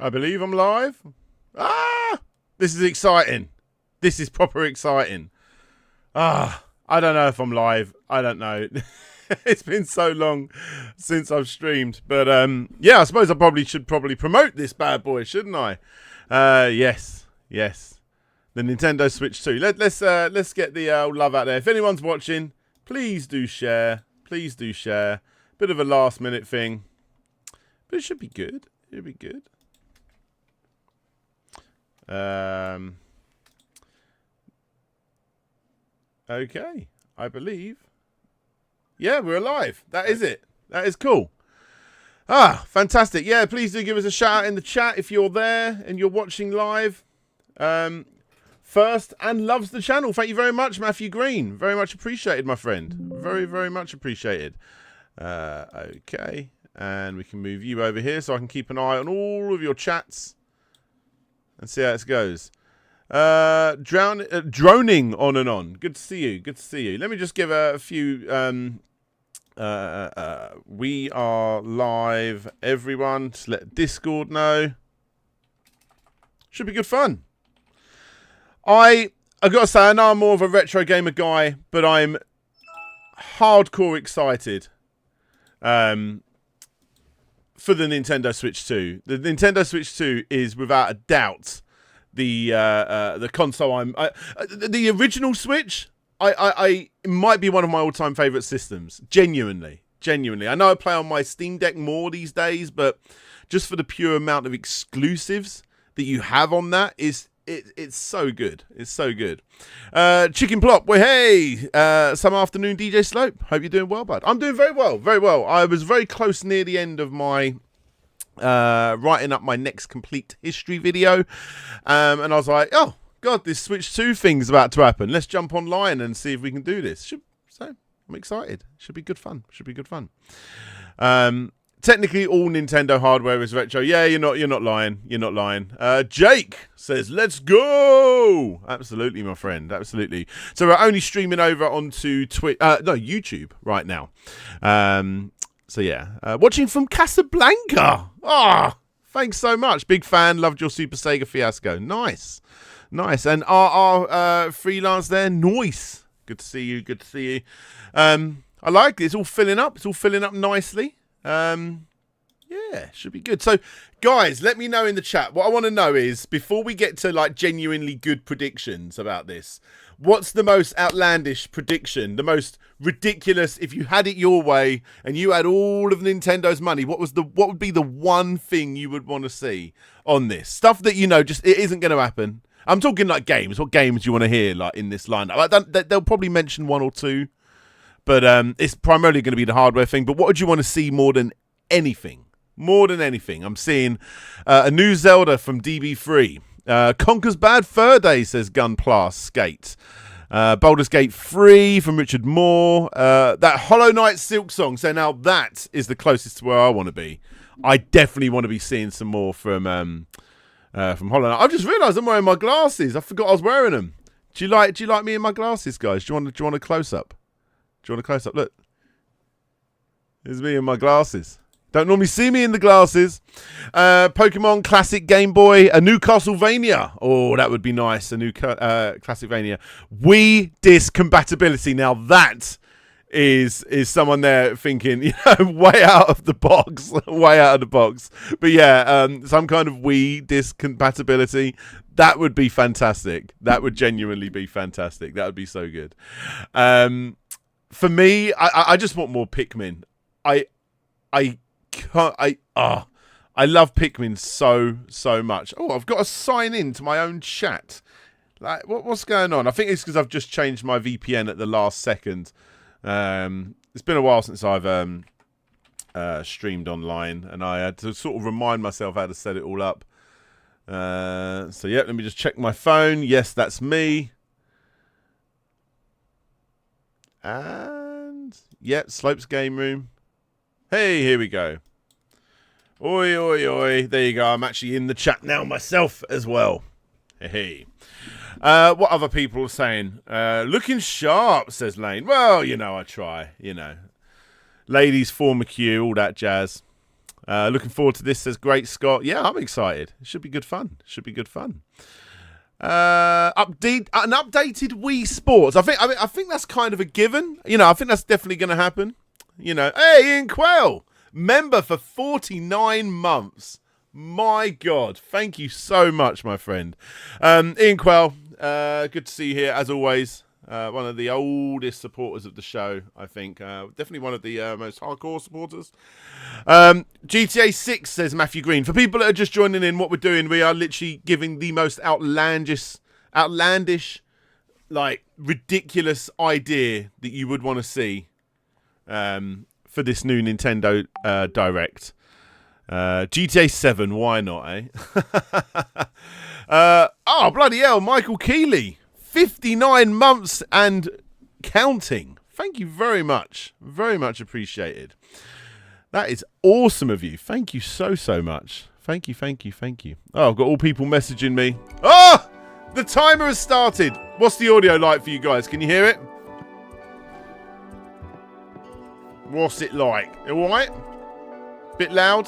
I believe I'm live. Ah! This is exciting. This is proper exciting. I don't know if I'm live. I don't know. It's been so long since I've streamed. But yeah, I suppose I should promote this bad boy, shouldn't I? Yes. The Nintendo Switch 2. Let's get the love out there. If anyone's watching, please do share. Please do share. Bit of a last minute thing. But it should be good. It'll be good. Okay, I believe. Yeah, we're alive. That is it. That is cool. Fantastic. Yeah, please do give us a shout out in the chat if you're there and you're watching live. First and loves the channel. Thank you very much, Matthew Green. Very much appreciated, my friend. Very, very much appreciated. Okay, and we can move you over here so I can keep an eye on all of your chats and see how it goes. Droning on and on. Good to see you. Good to see you. Let me just give a few. We are live, everyone. Just let Discord know. Should be good fun. I gotta say, I know I'm more of a retro gamer guy, but I'm hardcore excited. For the Nintendo Switch 2. The Nintendo Switch 2 is without a doubt the console the original Switch. It might be one of my all-time favorite systems. Genuinely. I know I play on my Steam Deck more these days, but just for the pure amount of exclusives that you have on that it's so good. It's so good. Chicken Plop, well, hey, some afternoon DJ Slope. Hope you're doing well, bud. I'm doing very well, very well. I was very close near the end of my writing up my next complete history video, and I was like, oh god, this Switch 2 thing's about to happen. Let's jump online and see if we can do this. So I'm excited. Should be good fun. Technically, all Nintendo hardware is retro. Yeah, you're not lying. Jake says, "Let's go!" Absolutely, my friend. Absolutely. So we're only streaming over onto YouTube right now. So yeah, watching from Casablanca. Thanks so much. Big fan. Loved your Super Sega Fiasco. Nice. And our freelance there. Nice. Good to see you. I like it. It's all filling up. Nicely. Yeah, should be good. So, guys, let me know in the chat. What I want to know is, before we get to like genuinely good predictions about this, what's the most outlandish prediction? The most ridiculous? If you had it your way and you had all of Nintendo's money, what would be the one thing you would want to see on this stuff that just it isn't going to happen? I'm talking like games. What games do you want to hear like in this lineup? They'll probably mention one or two. But it's primarily going to be the hardware thing. But what would you want to see more than anything? I'm seeing a new Zelda from DB3. Conker's Bad Fur Day, says Gunpla Skate. Baldur's Gate 3 from Richard Moore. That Hollow Knight Silk Song. So now that is the closest to where I want to be. I definitely want to be seeing some more from Hollow Knight. I've just realised I'm wearing my glasses. I forgot I was wearing them. Do you like me in my glasses, guys? Do you want a close up? Look. There's me in my glasses. Don't normally see me in the glasses. Pokemon Classic Game Boy. A new Castlevania. Oh, that would be nice. A new Classicvania. Wii disc compatibility. Now that is someone there thinking, way out of the box. But yeah, some kind of Wii disc compatibility. That would be fantastic. That would genuinely be fantastic. That would be so good. For me, I just want more Pikmin. I love Pikmin so much. Oh, I've got to sign in to my own chat. Like, what's going on? I think it's because I've just changed my VPN at the last second. It's been a while since I've streamed online, and I had to sort of remind myself how to set it all up. So yeah, let me just check my phone. Yes, that's me. And yeah, Slopes Game Room. Hey, here we go. Oi. There you go. I'm actually in the chat now myself as well. Hey. What other people are saying? Looking sharp, says Lane. Well, I try. Ladies form a queue, all that jazz. Looking forward to this, says Great Scott. Yeah, I'm excited. It should be good fun. Should be good fun. An updated Wii Sports. I think that's kind of a given. You know, I think that's definitely going to happen. You know, hey, Ian Quell, member for 49 months. My God, thank you so much, my friend. Ian Quell, good to see you here as always. One of the oldest supporters of the show, I think. Definitely one of the most hardcore supporters. GTA 6, says Matthew Green. For people that are just joining in, what we're doing, we are literally giving the most outlandish, like, ridiculous idea that you would want to see for this new Nintendo Direct. GTA 7, why not, eh? Oh, bloody hell, Michael Keeley. 59 months and counting. Thank you very much. Very much appreciated. That is awesome of you. Thank you so much. Thank you. Oh, I've got all people messaging me. Oh! The timer has started. What's the audio like for you guys? Can you hear it? What's it like? All right? Bit loud?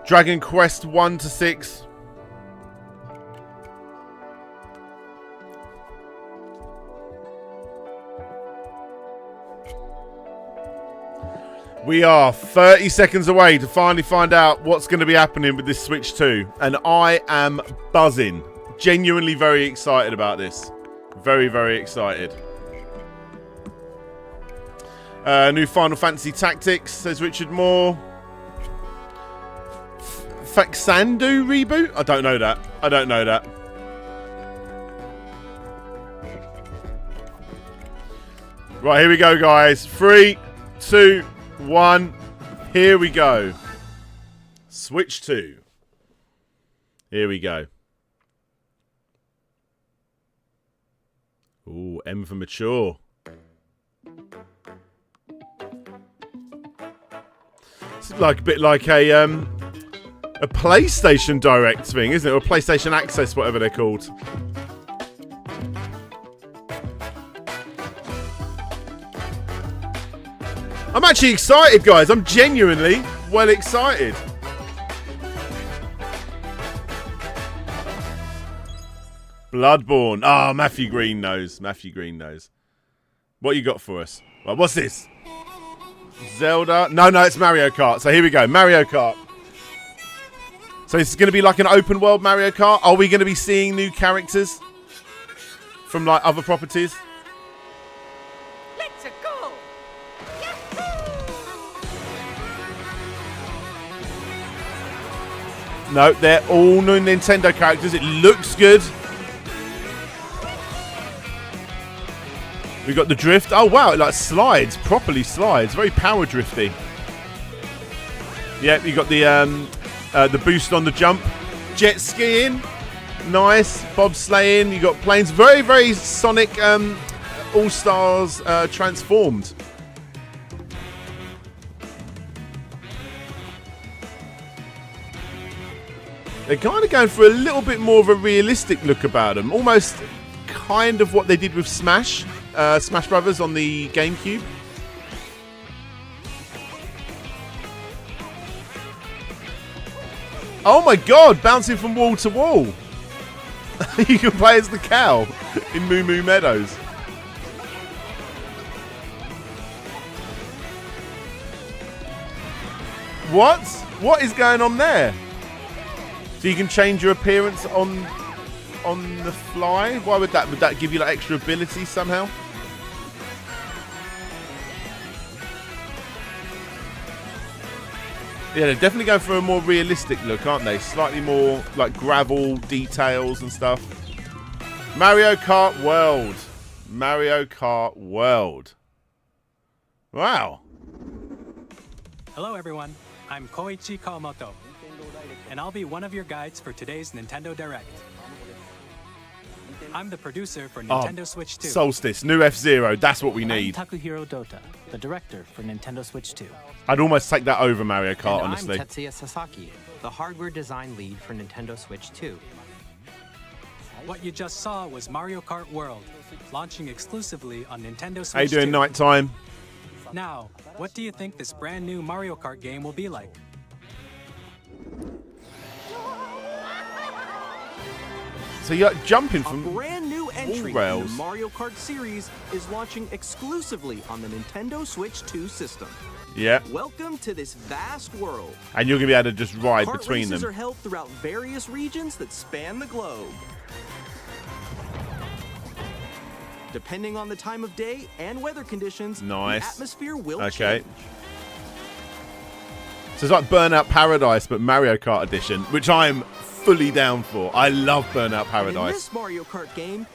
Dragon Quest 1 to 6. We are 30 seconds away to finally find out what's going to be happening with this Switch 2. And I am buzzing. Genuinely very excited about this. Very, very excited. New Final Fantasy Tactics, says Richard Moore. Faxandu reboot? I don't know that. Right, here we go, guys. 3, 2, 1. Here we go. Switch 2. Here we go. Ooh, M for mature. It's like a bit like a PlayStation Direct thing, isn't it? Or PlayStation Access, whatever they're called. I'm actually excited, guys. I'm genuinely well excited. Bloodborne. Ah, Matthew Green knows. What you got for us? Well, what's this? Zelda? No, it's Mario Kart. So here we go. Mario Kart. So this is going to be like an open world Mario Kart. Are we going to be seeing new characters from like other properties? Let's go. No, they're all new Nintendo characters. It looks good. We got the drift. Oh wow, it like slides, properly slides. Very power drifty. Yeah, you got the boost on the jump. Jet skiing. Nice. Bobsleighing. You got planes. Very, very Sonic All-Stars transformed. They're kind of going for a little bit more of a realistic look about them. Almost kind of what they did with Smash Brothers on the GameCube. Oh my god, bouncing from wall to wall. You can play as the cow in Moo Moo Meadows. What? What is going on there? So you can change your appearance on the fly? Why would that? Would that give you like extra ability somehow? Yeah, they're definitely going for a more realistic look, aren't they? Slightly more like gravel details and stuff. Mario Kart World. Mario Kart World. Wow. Hello everyone, I'm Koichi Kawamoto, and I'll be one of your guides for today's Nintendo Direct. I'm the producer for Nintendo Switch 2. Solstice, new F-Zero, that's what we need. I'm Takuhiro Dota, the director for Nintendo Switch 2. I'd almost take that over Mario Kart, And honestly. I'm Tetsuya Sasaki, the hardware design lead for Nintendo Switch 2. What you just saw was Mario Kart World, launching exclusively on Nintendo Switch 2. How you doing, nighttime? Now, what do you think this brand new Mario Kart game will be like? So you're jumping A from brand new entry in the rails. Mario Kart series is launching exclusively on the Nintendo Switch 2 system. Yeah, Welcome to this vast world. and you're gonna be able to just ride Kart between races them. are held throughout various regions that span the globe. Depending on the time of day and weather conditions, Nice. the atmosphere will Okay. change. So it's like Burnout Paradise, but Mario Kart edition, which I'm fully down for. I love Burnout And in Paradise. this Mario Kart game,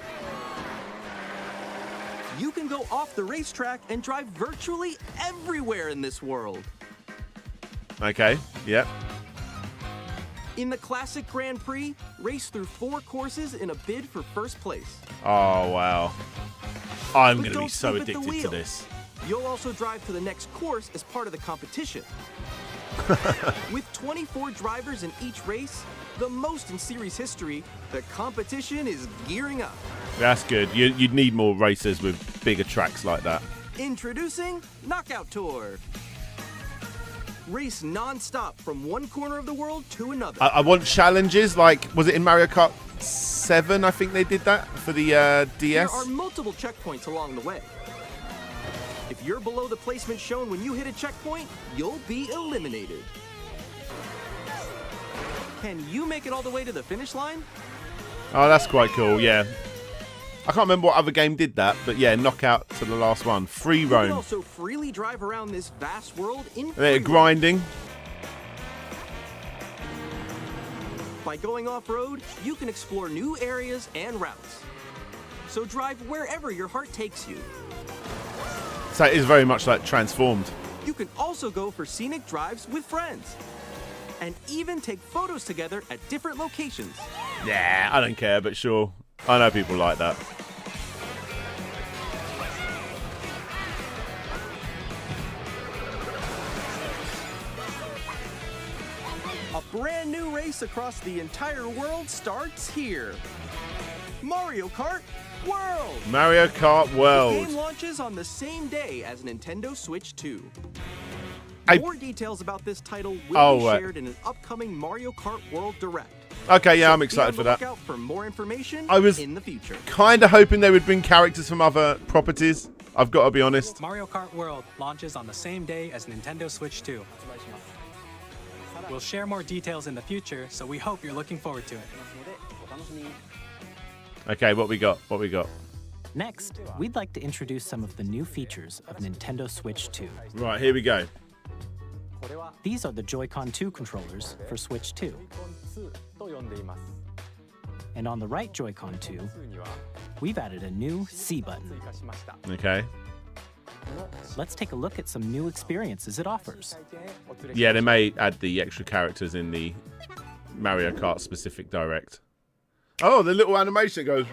you can go off the racetrack and drive virtually everywhere in this world. Okay, yep. In the classic Grand Prix, race through 4 courses in a bid for first place. Oh, wow. I'm But going to be don't so sleep at the addicted to wheel. this. You'll also drive to the next course as part of the competition. With 24 drivers in each race, the most in series history, the competition is gearing up. That's good. You'd need more racers with bigger tracks like that. Introducing Knockout Tour. Race non-stop from one corner of the world to another. I want challenges, like, was it in Mario Kart 7, I think they did that, for the There DS? are multiple checkpoints along the way. If you're below the placement shown when you hit a checkpoint, you'll be eliminated. Can you make it all the way to the finish line? Oh, that's quite cool, yeah. I can't remember what other game did that, but yeah, knockout to the last one. Free You can roam. also freely drive around this vast world in They're free roam. grinding. By going off-road, you can explore new areas and routes. So drive wherever your heart takes you. So it is very much like Transformed. You can also go for scenic drives with friends. And even take photos together at different locations. Yeah, I don't care, but sure. I know people like that. A brand new race across the entire world starts here. Mario Kart World! Mario Kart The game World. launches on the same day as Nintendo Switch 2. I- More details about this title will Oh, be right. shared in an upcoming Mario Kart World Direct. Okay, yeah, So I'm excited be for on the that. lookout for more information I was- in the future. Kind of hoping they would bring characters from other properties. I've got to be honest. Mario Kart World launches on the same day as Nintendo Switch 2. We'll share more details in the future, so we hope you're looking forward to it. Okay, what we got? What we got? Next, we'd like to introduce some of the new features of Nintendo Switch 2. Right, here we go. These are the Joy-Con 2 controllers for Switch 2. And on the right Joy-Con 2, we've added a new C button. Okay. Let's take a look at some new experiences it offers. Yeah, they may add the extra characters in the Mario Kart specific direct. Oh, the little animation goes.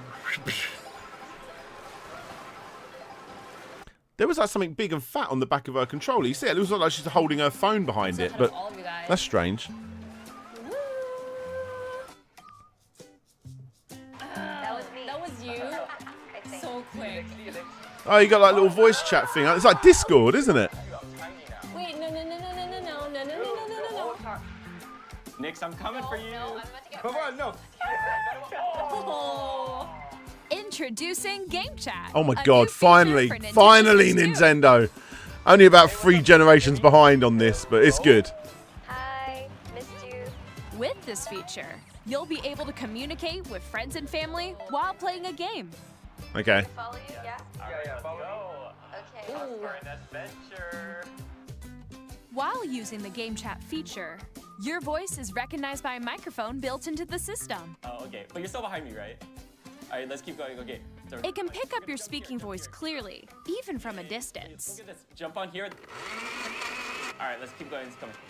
There was like something big and fat on the back of her controller. You see, it looks like she's holding her phone behind it, but all of you guys. that's strange. That was you. So quick. Oh, you got like a little voice chat thing. It's like Discord, isn't it? Wait, no. Nix, I'm coming for you. Come on, no. Oh. Introducing Game Chat. Oh my a new god, feature finally. for Nintendo Finally, Switch 2. Nintendo. Only about 3 generations behind on this, but it's good. Hi, missed you. With this feature, you'll be able to communicate with friends and family while playing a game. Okay. Follow you, yeah? Yeah, follow. Okay. For an adventure. While using the Game Chat feature, your voice is recognized by a microphone built into the system. Oh, okay. But you're still behind me, right? All right, let's keep going. Okay. So, It can pick up your speaking voice clearly, even from a distance. look at this. Jump on here. All right, let's keep going.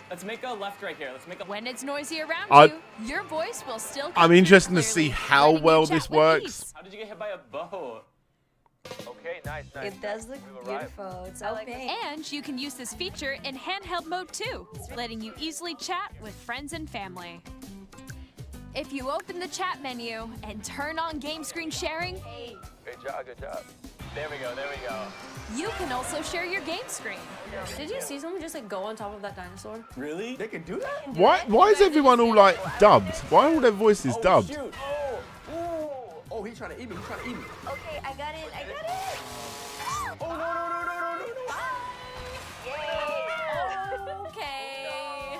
Let's make a left right here. Let's make a. When it's noisy around I- you, your voice will still come I'm through interested to clearly, see how letting you well chat this with works. ease. How did you get hit by a bow? Okay, nice. It does look beautiful. It's opaque. And you can use this feature in handheld mode too, letting you easily chat with friends and family. If you open the chat menu and turn on game screen sharing, Good job, good job. There we go, there we go. You can also share your game screen. Did you see someone just like go on top of that dinosaur? Really? They can do that? Why is everyone all like dubbed? Why are all their voices dubbed? Shoot. Oh, he's trying to eat me. He's trying to eat me. Okay, I got it. I got it. Oh, no. Okay.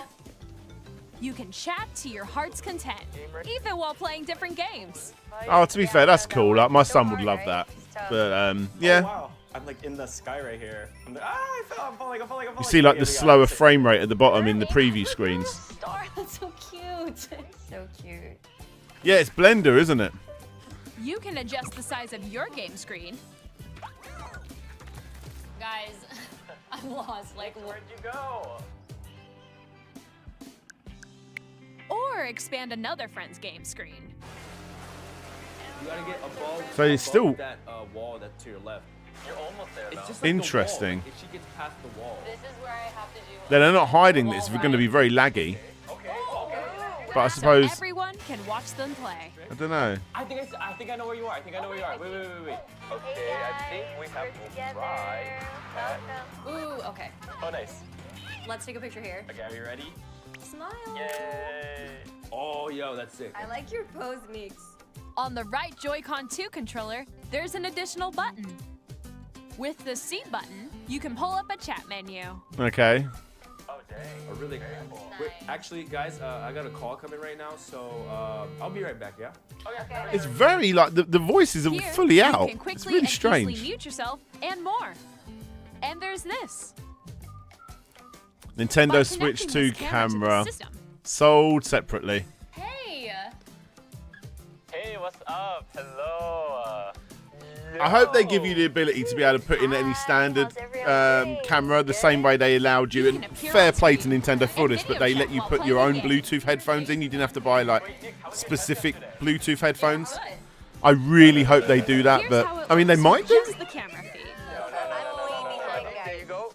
You can chat to your heart's content, even while playing different games. Oh, to be fair, that's cool. Like my son would love that. But yeah. Oh, wow. I'm like in the sky right here. I'm like, I fell. I'm falling. You see like the slower frame rate at the bottom in the preview screens. Star, that's so cute. So cute. Yeah, it's Blender, isn't it? You can adjust the size of your game screen. Guys, I'm lost. Like, Where'd you go? Or expand another friend's game screen. You gotta get above. So it's still that wall that's to your left. You're almost there. It's just interesting. If she gets past the wall. this is where I have to do. They're not hiding this. We're going to be very laggy. But I suppose So everyone can watch them play. I don't know. I think I know where you are. I think I know where you are. Wait. Okay, I think we have to try. Ooh, okay. Oh, nice. Let's take a picture here. Okay, are you ready? Smile. Yay! Oh, yo, that's sick. I like your pose, Mix. On the right Joy-Con 2 controller, there's an additional button. With the C button, you can pull up a chat menu. Okay. Oh, dang. Oh, really? Wait, actually, guys, I got a call coming right now, so I'll be right back, yeah? Okay. It's very like the voices are Here, fully you out. can quickly It's really and easily strange. mute yourself and more. And there's this. Nintendo By Switch connecting 2 this camera to the camera system, sold separately. Hey. Hey, what's up? Hello. I hope they give you the ability to be able to put in any standard camera the same way they allowed you. And fair play to Nintendo for this, but they let you put your own Bluetooth headphones in. You didn't have to buy like specific Bluetooth headphones. I really hope they do that, here's but how it I mean they looks might with do. just the camera feed. There you go.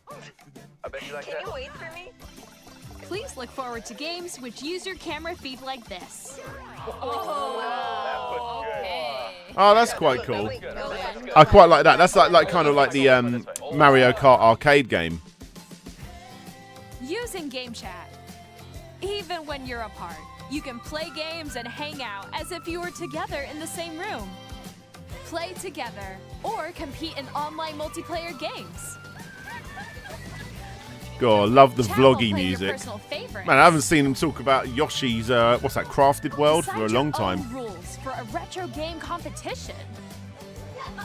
I bet you like Can you wait for me? Please look forward to games which use your camera feed like this. Oh, that's quite cool. I quite like that. That's like kind of like the Mario Kart arcade game. Using Game Chat. Even when you're apart, you can play games and hang out as if you were together in the same room. Play together or compete in online multiplayer games. God, I love the Chat while vloggy playing your music. personal favorites. Man, I haven't seen them talk about Yoshi's what's that, Crafted World for a Decide long your time. own rules for a retro game competition.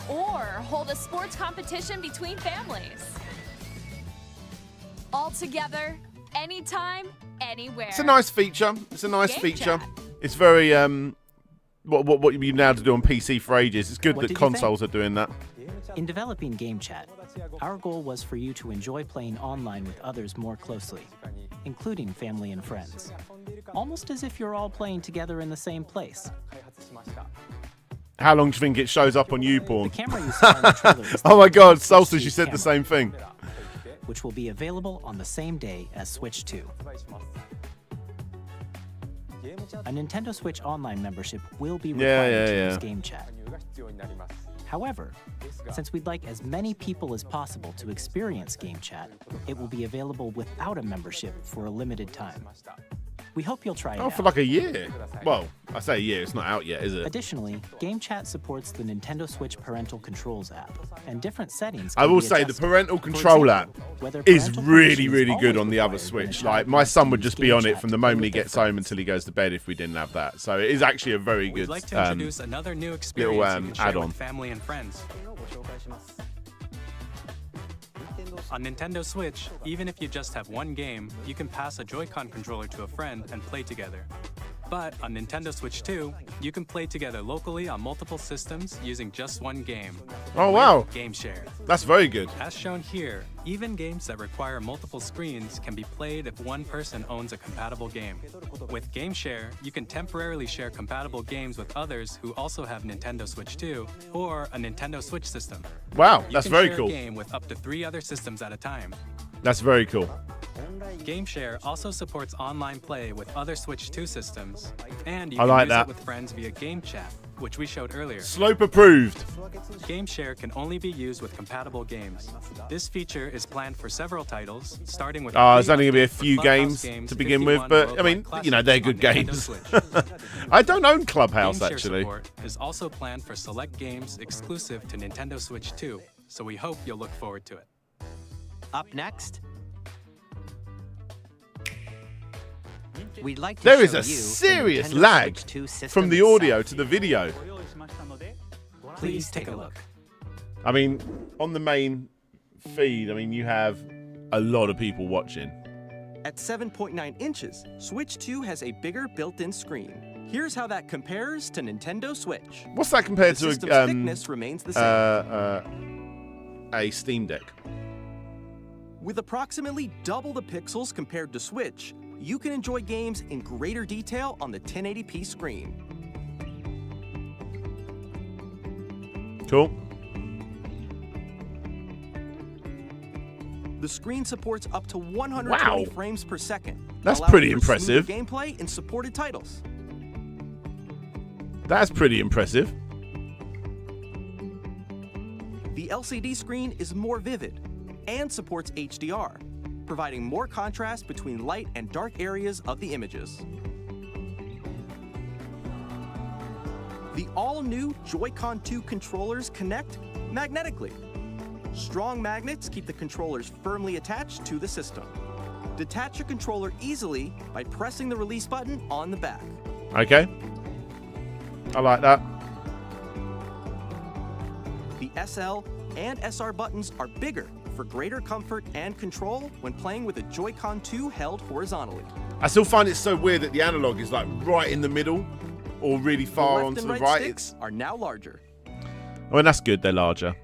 Or hold a sports competition between families. All together, anytime, anywhere. It's a nice feature. It's a nice Game feature. Chat. It's very what you've been able to do on PC for ages. It's good What that did you think? consoles are doing that. In developing Game Chat, our goal was for you to enjoy playing online with others more closely, including family and friends. Almost as if you're all playing together in the same place. How long do you think it shows up on The YouPorn? camera you saw in the trailer is the Oh my God, Switch Solstice, 2 you said the camera, same thing. which will be available on the same day as Switch 2. A Nintendo Switch Online membership will be required to use Game Chat. However, since we'd like as many people as possible to experience Game Chat, it will be available without a membership for a limited time. We hope you'll try it Oh, out. for like a year. Well, I say a year. It's not out yet, is it? Additionally, Game Chat supports the Nintendo Switch Parental Controls app, and different settings I can will be say the adjusted. parental For control app example, whether is parental really, permission is really good always on the other required when a Switch. child Like, my wants son to would use just be Game on it Chat from the to play moment he with their gets home friends. until he goes to bed if we didn't have that. So it is actually a very We'd good like to introduce another new experience you can share add-on. with family and friends. On Nintendo Switch, even if you just have one game, you can pass a Joy-Con controller to a friend and play together. But on Nintendo Switch 2, you can play together locally on multiple systems using just one game. Oh, wow. Game Share. That's very good. As shown here, even games that require multiple screens can be played if one person owns a compatible game. With Game Share, you can temporarily share compatible games with others who also have Nintendo Switch 2 or a Nintendo Switch system. Wow, You that's can very share cool. a game with up to 3 other systems at a time. That's very cool. Game Share also supports online play with other Switch 2 systems, and you I can like use that. it with friends via Game Chat. which we showed earlier. Slope approved. GameShare can only be used with compatible games. This feature is planned for several titles, starting with There's only going to be a free few Clubhouse games to begin with, 51 but I mean, Worldwide you know, they're Classics good on Nintendo games. Switch. I don't own Clubhouse, GameShare actually. support is also planned for select games exclusive to Nintendo Switch 2, so we hope you'll look forward to it. Up next, we'd like to There show is a you the serious Nintendo lag Switch 2 system from the audio itself. to the video. Please take a look. I mean, on the main feed, I mean, you have a lot of people watching. At 7.9 inches, Switch 2 has a bigger built-in screen. Here's how that compares to Nintendo Switch. What's that compared The to system's thickness remains the same. a Steam Deck? With approximately double the pixels compared to Switch, you can enjoy games in greater detail on the 1080p screen. Cool. The screen supports up to 120 Wow. frames per second. That's allowing pretty for smoother impressive. Gameplay in supported titles. That's pretty impressive. The LCD screen is more vivid and supports HDR, providing more contrast between light and dark areas of the images. The all-new Joy-Con 2 controllers connect magnetically. Strong magnets keep the controllers firmly attached to the system. Detach your controller easily by pressing the release button on the back. Okay. I like that. The SL and SR buttons are bigger for greater comfort and control when playing with a Joy-Con 2 held horizontally. I still find it so weird that the analog is like right in the middle or really far the left onto and the right right. sticks are now larger. Oh, and that's good. They're larger.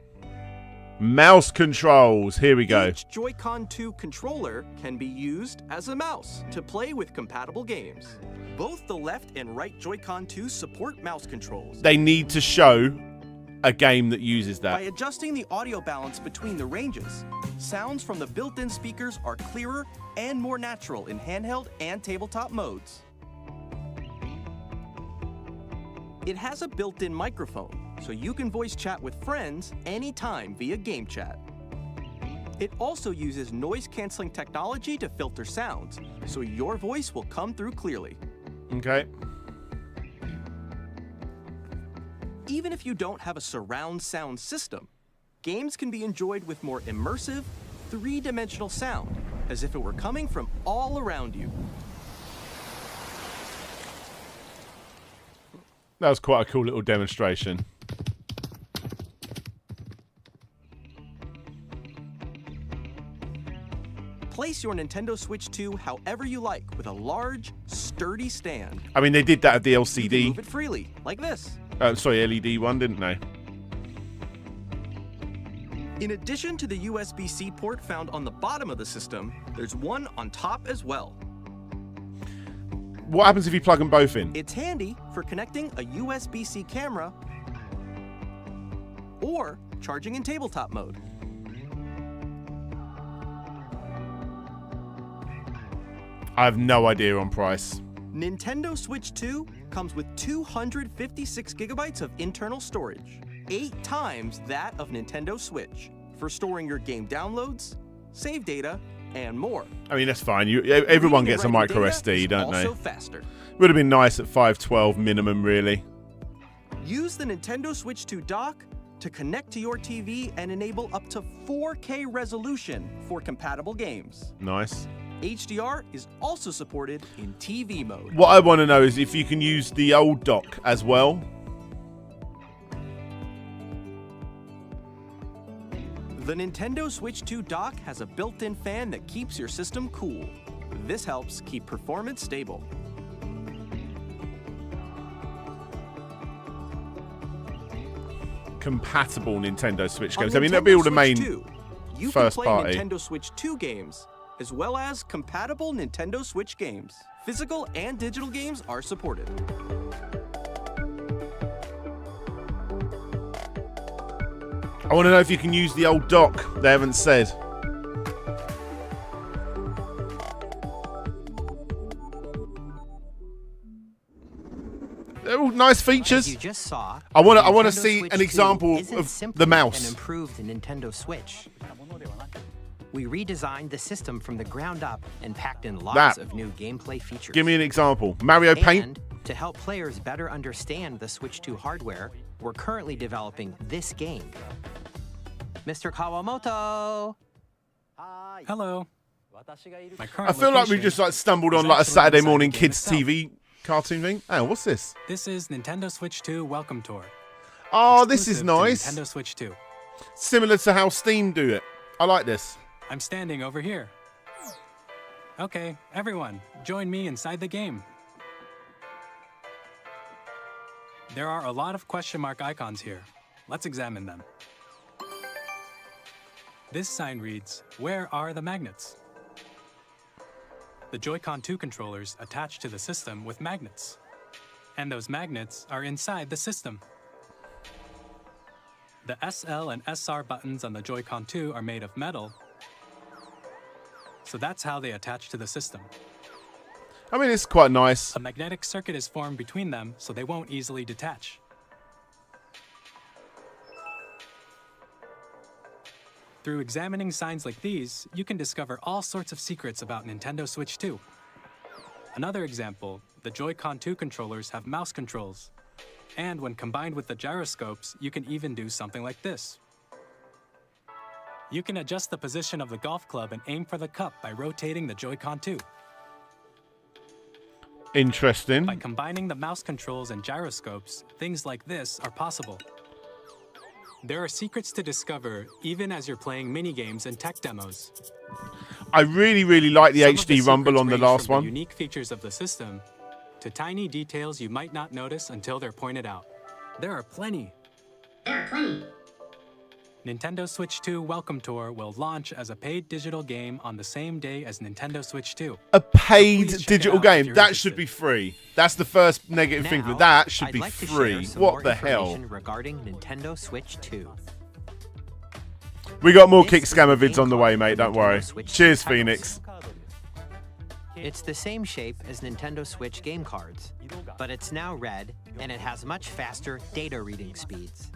Mouse controls. Here we go. Each Joy-Con 2 controller can be used as a mouse to play with compatible games. Both the left and right Joy-Con 2 support mouse controls. They need to show a game that uses By that. adjusting the audio balance between the ranges, sounds from the built-in speakers are clearer and more natural in handheld and tabletop modes. It has a built-in microphone, so you can voice chat with friends anytime via Game Chat. It also uses noise-canceling technology to filter sounds, so your voice will come through clearly. Okay. Even if you don't have a surround sound system, games can be enjoyed with more immersive, three-dimensional sound, as if it were coming from all around you. That was quite a cool little demonstration. Place your Nintendo Switch 2 however you like with a large, sturdy stand. I mean, they did that at the You can LCD. move it freely, like this. Sorry, LED one, didn't they? In addition to the USB-C port found on the bottom of the system, there's one on top as well. What happens if you plug them both in? It's handy for connecting a USB-C camera or charging in tabletop mode. I have no idea on price. Nintendo Switch 2 comes with 256 gigabytes of internal storage, 8 times that of Nintendo Switch, for storing your game downloads, save data, and more. I mean, that's fine. Everyone Reading and gets a writing micro data SD, is don't they? also faster. Would have been nice at 512 minimum, really. Use the Nintendo Switch 2 dock to connect to your TV and enable up to 4K resolution for compatible games. Nice. HDR is also supported in TV mode. What I want to know is if you can use the old dock as well. The Nintendo Switch 2 dock has a built-in fan that keeps your system cool. This helps keep performance stable. Compatible Nintendo Switch On games. I mean, that'll be all the Nintendo main Switch 2, you first can play party. Nintendo Switch 2 games, as well as compatible Nintendo Switch games. Physical and digital games are supported. I want to know if you can use the old dock. They haven't said. They're all nice As features. you just saw, I want the to Nintendo see Switch an 2 example isn't of simply the mouse. An improved Nintendo Switch. We redesigned the system from the ground up and packed in lots of new gameplay features. Give me an example. Mario Paint. And to help players better understand the Switch 2 hardware, we're currently developing this game. Mr. Kawamoto! Hello. My current I feel like we location just like stumbled is on like a actually Saturday inside morning the game kids itself. TV cartoon thing. Oh, what's this? This is Nintendo Switch 2 Welcome Tour. Oh, this is exclusive to nice. Nintendo Switch 2. Similar to how Steam do it. I like this. I'm standing over here. Okay, everyone, join me inside the game. There are a lot of question mark icons here. Let's examine them. This sign reads, "Where are the magnets?" The Joy-Con 2 controllers attach to the system with magnets. And those magnets are inside the system. The SL and SR buttons on the Joy-Con 2 are made of metal, so that's how they attach to the system. I mean, it's quite nice. A magnetic circuit is formed between them, so they won't easily detach. Through examining signs like these, you can discover all sorts of secrets about Nintendo Switch 2. Another example, the Joy-Con 2 controllers have mouse controls. And when combined with the gyroscopes, you can even do something like this. You can adjust the position of the golf club and aim for the cup by rotating the Joy-Con 2. Interesting. By combining the mouse controls and gyroscopes, things like this are possible. There are secrets to discover even as you're playing mini-games and tech demos. I really, really like the Some of HD the rumble secrets on the range last from one. The unique features of the system to tiny details you might not notice until they're pointed out. There are plenty. Nintendo Switch 2 Welcome Tour will launch as a paid digital game on the same day as Nintendo Switch 2. A paid please check it digital out if game. you're That interested. should be free. That's the first negative thing, Now, but that should I'd be like to share free. some What more the hell? information regarding Nintendo Switch 2. We got more This kick is scammer the vids game on the way, card mate. for Don't Nintendo worry. Switch Cheers, titles. Phoenix. It's the same shape as Nintendo Switch game cards, but it's now red and it has much faster data reading speeds.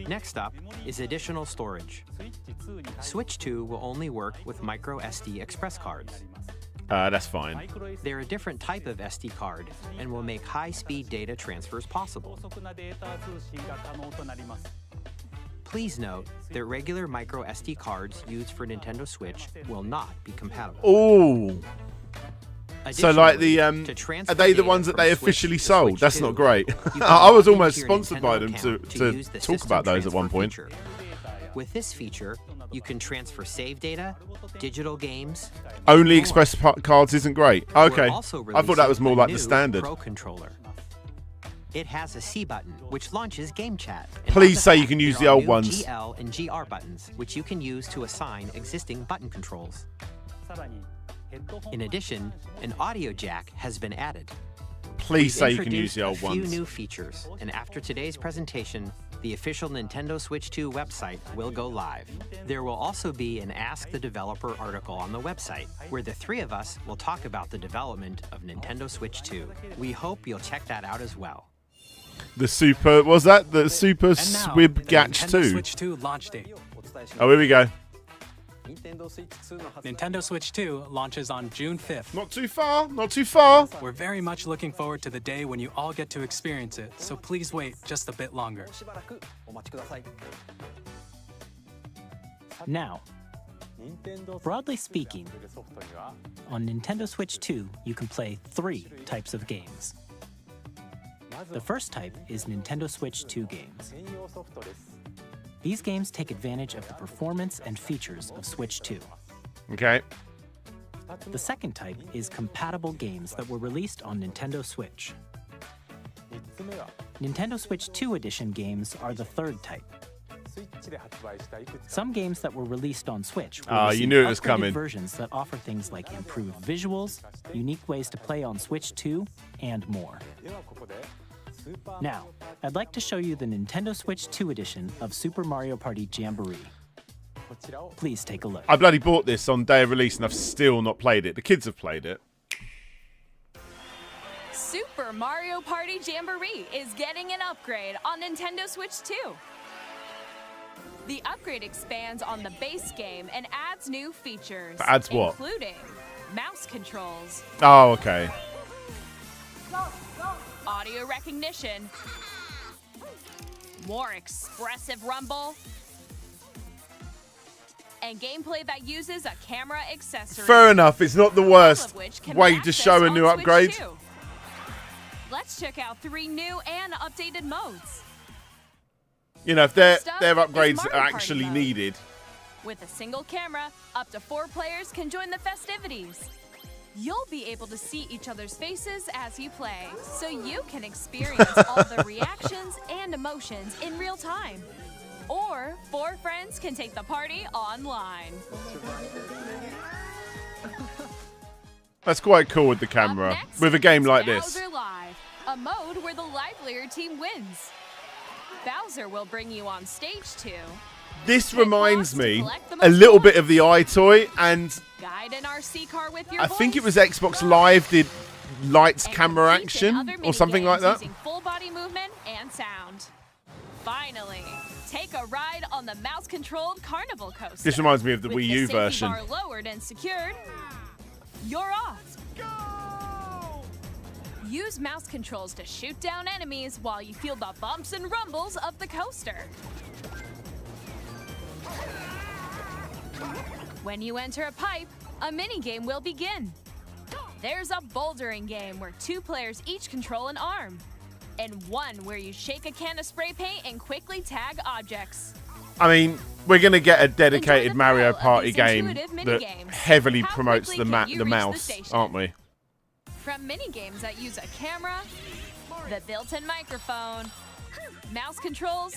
Next up is additional storage. Switch 2 will only work with micro SD express cards. That's fine. They're a different type of SD card and will make high-speed data transfers possible. Please note that regular micro SD cards used for Nintendo Switch will not be compatible. Oh. So like the Additionally, to are transfer they the data ones that from they Switch officially to sold? Switch That's 2, not great. you can I was log almost into your sponsored by Nintendo them account to use the talk system about those at transfer one point. feature. With this feature, you can transfer save data, digital games. Only more. express cards isn't great. We're Okay. also I thought that was releasing more a like the new standard. Pro controller. It has a C button, which launches Game Chat. And Please on say the you can back, use there the are old new ones. GL and GR buttons, which you can use to assign existing button controls. In addition, an audio jack has been added. Please say We've you can use the old introduced a ones. few new features, and after today's presentation, the official Nintendo Switch 2 website will go live. There will also be an Ask the Developer article on the website, where the three of us will talk about the development of Nintendo Switch 2. We hope you'll check that out as well. The super was that the super And now, Swib the Gatch Nintendo 2? Switch 2 launch date. Oh, here we go. Nintendo Switch 2 launches on June 5th. Not too far. Not too far. We're very much looking forward to the day when you all get to experience it, so please wait just a bit longer. Now, broadly speaking, on Nintendo Switch 2, you can play 3 types of games. The first type is Nintendo Switch 2 games. These games take advantage of the performance and features of Switch 2. Okay. The second type is compatible games that were released on Nintendo Switch. Nintendo Switch 2 Edition games are the third type. Some games that were released on Switch will Ah, you receive knew it was upgraded coming. versions that offer things like improved visuals, unique ways to play on Switch 2, and more. Now, I'd like to show you the Nintendo Switch 2 edition of Super Mario Party Jamboree. Please take a look. I bloody bought this on day of release and I've still not played it. The kids have played it. Super Super Mario Party Jamboree is getting an upgrade on Nintendo Switch 2. The upgrade expands on the base game and adds new features. Adds what? Including mouse controls, Oh, okay. audio recognition, more expressive rumble, and gameplay that uses a camera accessory. Fair enough. It's not the all worst of which can way be to accessed show a on new Switch upgrade. 2. Let's check out 3 new and updated modes. You know, if their First up upgrades is are Mario Party actually mode. needed. With a single camera, up to 4 players can join the festivities. You'll be able to see each other's faces as you play, so you can experience all the reactions and emotions in real time. Or 4 friends can take the party online. That's quite cool with the camera. Up next With a game is like this. Bowser Live, a mode where the livelier team wins. Bowser will bring you on stage 2. This reminds me collect the a most little bit points. of the iToy, and Guide an RC car with your I think it voice. was Xbox Live did lights, And camera compete in action, other or something like mini-games that. Using full body movement and sound. Finally, take a ride on the mouse-controlled Carnival Coaster. This reminds me of the With Wii the U safety version. bar lowered and secured, you're off. Use mouse controls to shoot down enemies while you feel the bumps and rumbles of the coaster. When you enter a pipe, a minigame will begin. There's a bouldering game where 2 players each control an arm, and one where you shake a can of spray paint and quickly tag objects. I mean, we're going to get a dedicated Enjoy the Mario thrill of Party these game intuitive that minigames. heavily How promotes quickly the can you the reach the mouse, station? aren't we? From minigames that use a camera, the built-in microphone, mouse controls,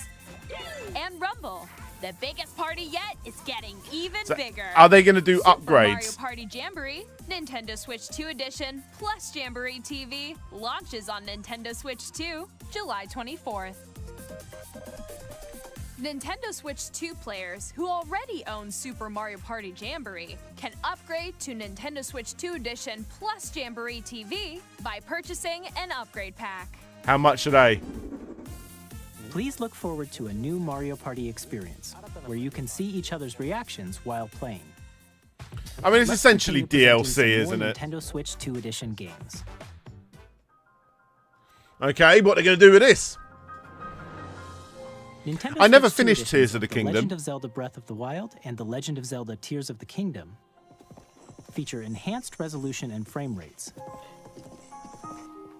and rumble, the biggest party yet is getting even So, bigger. are they going to do Super Mario upgrades? Party Jamboree, Nintendo Switch 2 Edition, plus Jamboree TV launches on Nintendo Switch 2, July 24th. Nintendo Switch 2 players who already own Super Mario Party Jamboree can upgrade to Nintendo Switch 2 Edition plus Jamboree TV by purchasing an upgrade pack. How much are they? Please look forward to a new Mario Party experience, where you can see each other's reactions while playing. I mean, it's Let's essentially continue presenting DLC, some more isn't it? Nintendo Switch 2 Edition games. Okay, what are they going to do with this? Nintendo I never Switch 2 finished editions Tears of the Kingdom. Legend of Zelda Breath of the Wild and The Legend of Zelda Tears of the Kingdom feature enhanced resolution and frame rates,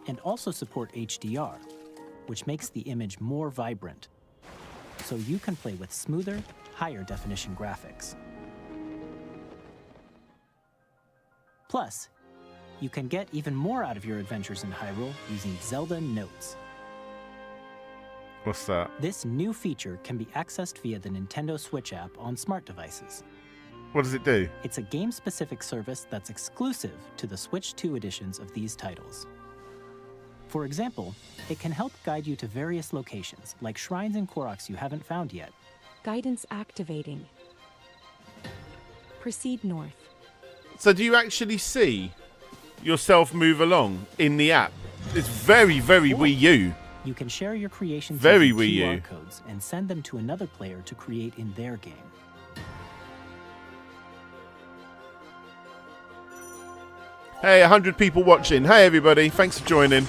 and also support HDR, which makes the image more vibrant, so you can play with smoother, higher definition graphics. Plus, you can get even more out of your adventures in Hyrule using Zelda Notes. What's that? This new feature can be accessed via the Nintendo Switch app on smart devices. What does it do? It's a game-specific service that's exclusive to the Switch 2 editions of these titles. For example, it can help guide you to various locations, like shrines and Koroks you haven't found yet. Guidance activating. Proceed north. So do you actually see yourself move along in the app? It's very, very Wii U. You can share your creations Very using Wii U. QR codes and send them to another player to create in their game. Hey, 100 people watching. Hey, everybody. Thanks for joining.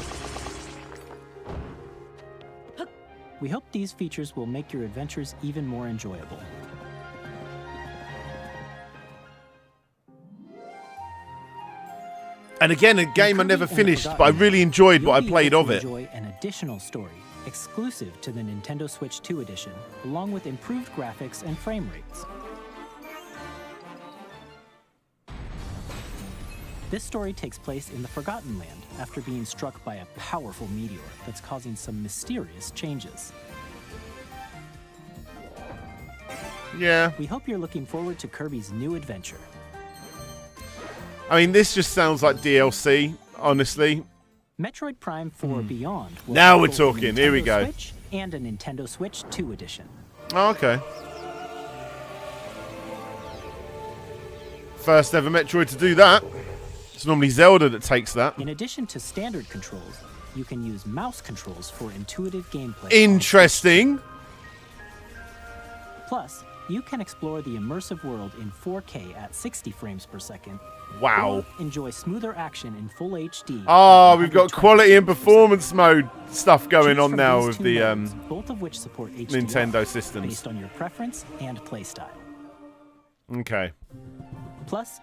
We hope these features will make your adventures even more enjoyable. And again, a game I In never Kirby and the finished, but I Forgotten really Land, enjoyed what I you'll be played able of to it. Enjoy an additional story exclusive to the Nintendo Switch 2 edition, along with improved graphics and frame rates. This story takes place in the Forgotten Land after being struck by a powerful meteor that's causing some mysterious changes. Yeah. We hope you're looking forward to Kirby's new adventure. I mean, this just sounds like DLC, honestly. Metroid Prime 4 Beyond will Now have we're both a talking. Here we Nintendo go. Switch and a Nintendo Switch 2 edition. Oh, okay. First ever Metroid to do that. It's normally Zelda that takes that. In addition to standard controls, you can use mouse controls for intuitive gameplay. Interesting. Plus, you can explore the immersive world in 4K at 60 frames per second. Wow. Or enjoy smoother action in full HD. Oh, at we've got 120 quality and frames per performance mode stuff going Choose on from now these with two the modes, both of which support HDR, Nintendo systems. based on your preference and playstyle. Okay. Plus,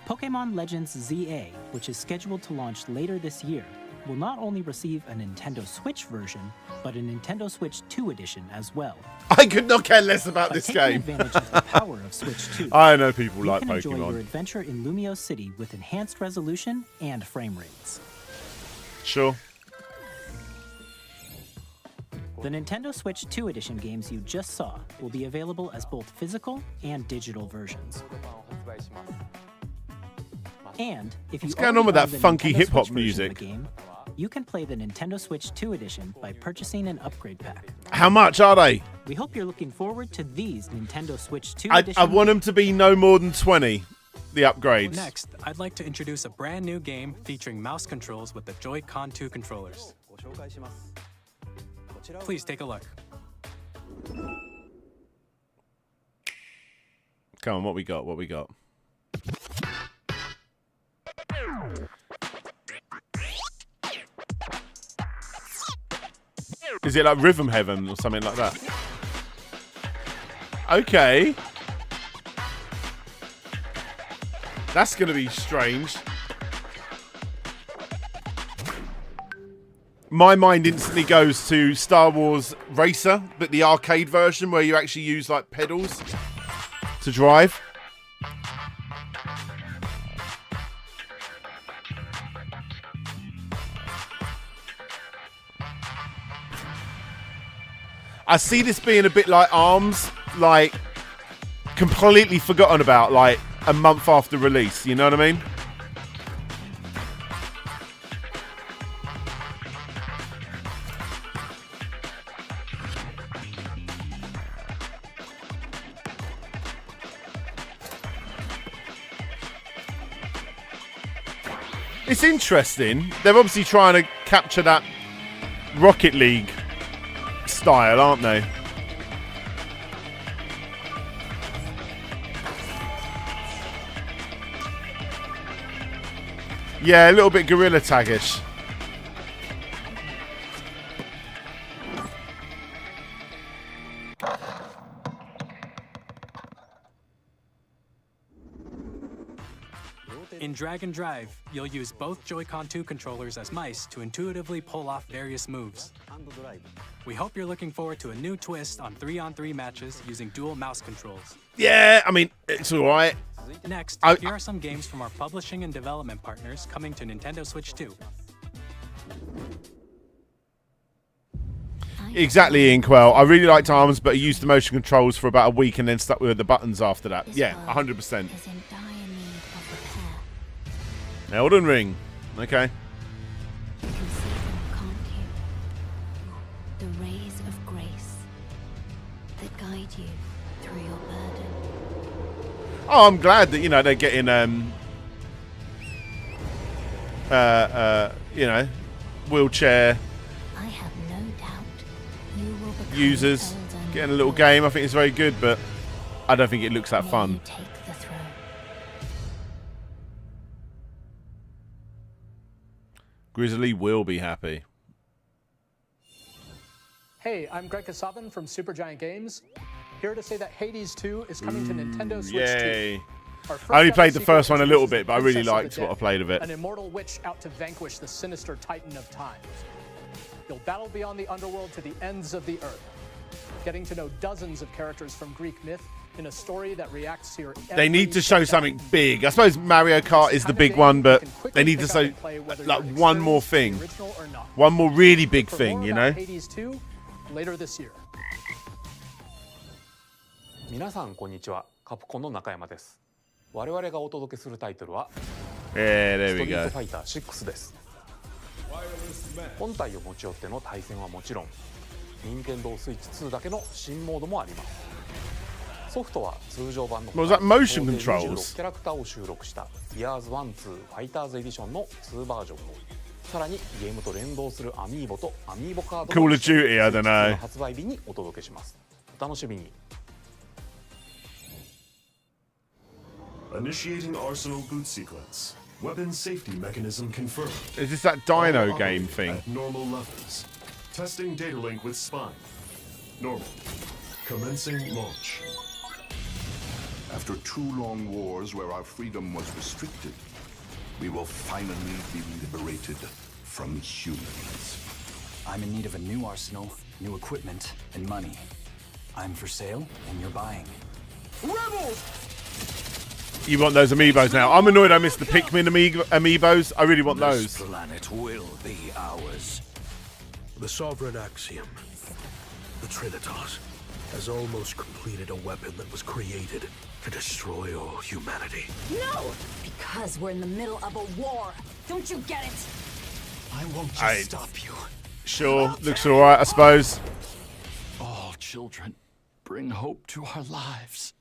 Pokemon Legends ZA, which is scheduled to launch later this year, will not only receive a Nintendo Switch version, but a Nintendo Switch 2 edition as well. I could not care less about By this taking game. advantage of the power of Switch 2, I know people you like can enjoy your Pokemon. adventure in Lumio City with enhanced resolution and frame rates. Sure. The Nintendo Switch 2 edition games you just saw will be available as both physical and digital versions. And if you What's going on with that already own the funky Nintendo hip-hop Switch version of music? the game, you can play the Nintendo Switch 2 edition by purchasing an upgrade pack. How much are they? We hope you're looking forward to these Nintendo Switch 2 I edition. want them to be no more than 20, the upgrades. Next, I'd like to introduce a brand new game featuring mouse controls with the Joy-Con 2 controllers. Please take a look. Come on, what we got? What we got? Is it like Rhythm Heaven or something like that? Okay. That's going to be strange. My mind instantly goes to Star Wars Racer, but the arcade version where you actually use like pedals to drive. I see this being a bit like ARMS, like completely forgotten about like a month after release, you know what I mean? It's interesting. They're obviously trying to capture that Rocket League style, aren't they? Yeah, a little bit Gorilla Tag-ish. In Drag and Drive, you'll use both Joy-Con 2 controllers as mice to intuitively pull off various moves. We hope you're looking forward to a new twist on 3-on-3 matches using dual mouse controls. Yeah, I mean, it's alright. Next, here are some games from our publishing and development partners coming to Nintendo Switch 2. Exactly, Inkwell. I really liked ARMS, but I used the motion controls for about a week and then stuck with the buttons after that. Yeah, 100%. Elden Ring. Okay. You can see them, can't you? The rays of grace that guide you through your burden. Oh, I'm glad that, you know, they're getting, you know, wheelchair I have no doubt you will become users Elden getting a little game. I think it's very good, but I don't think it looks that May fun. you take the throne. Grizzly will be happy. Hey, I'm Greg Kasavin from Supergiant Games. Here to say that Hades 2 is coming to Nintendo Switch Yay. 2. Our first I only ever played the sequel first one a little introduces bit, but I really Princess of the liked what I Dead, played of it. An immortal witch out to vanquish the sinister titan of time. You'll battle beyond the underworld to the ends of the earth, getting to know dozens of characters from Greek myth in a story that reacts to your They need to show something big. I suppose Mario Kart is the big one, but they need to show like one more thing. One more really big thing, you know? Hades 2 later this year. 皆さんこんにちは。カプコンの中山です。我々がお届けするタイトルは Yeah, there スト we リー go. トファイター6です。本体を持ち寄っての対戦はもちろん、任天堂スイッチ2だけの新モードもあります。ソフトは通常版の What was that, motion 総勢 controls? 26キャラクターを収録した Gears 1-2 Fighters Edition の2バージョンをさらにゲームと連動するアミーボとアミーボカード Call of Duty, I don't know. 発売日にお届けします。お楽しみに。 Initiating Arsenal boot sequence. Weapon safety mechanism confirmed. Is this that Dino game thing? At normal levels. Testing data link with spine. Normal. Commencing launch. After 2 long wars where our freedom was restricted, we will finally be liberated from humans. I'm in need of a new arsenal, new equipment, and money. I'm for sale, and you're buying. Rebels! You want those amiibos now? I'm annoyed I missed the Pikmin amiibos. I really want those. This planet will be ours. The Sovereign Axiom, the Trinitas, has almost completed a weapon that was created to destroy all humanity. No! Because we're in the middle of a war. Don't you get it? I won't just stop you. Sure, looks alright, I suppose. All children bring hope to our lives,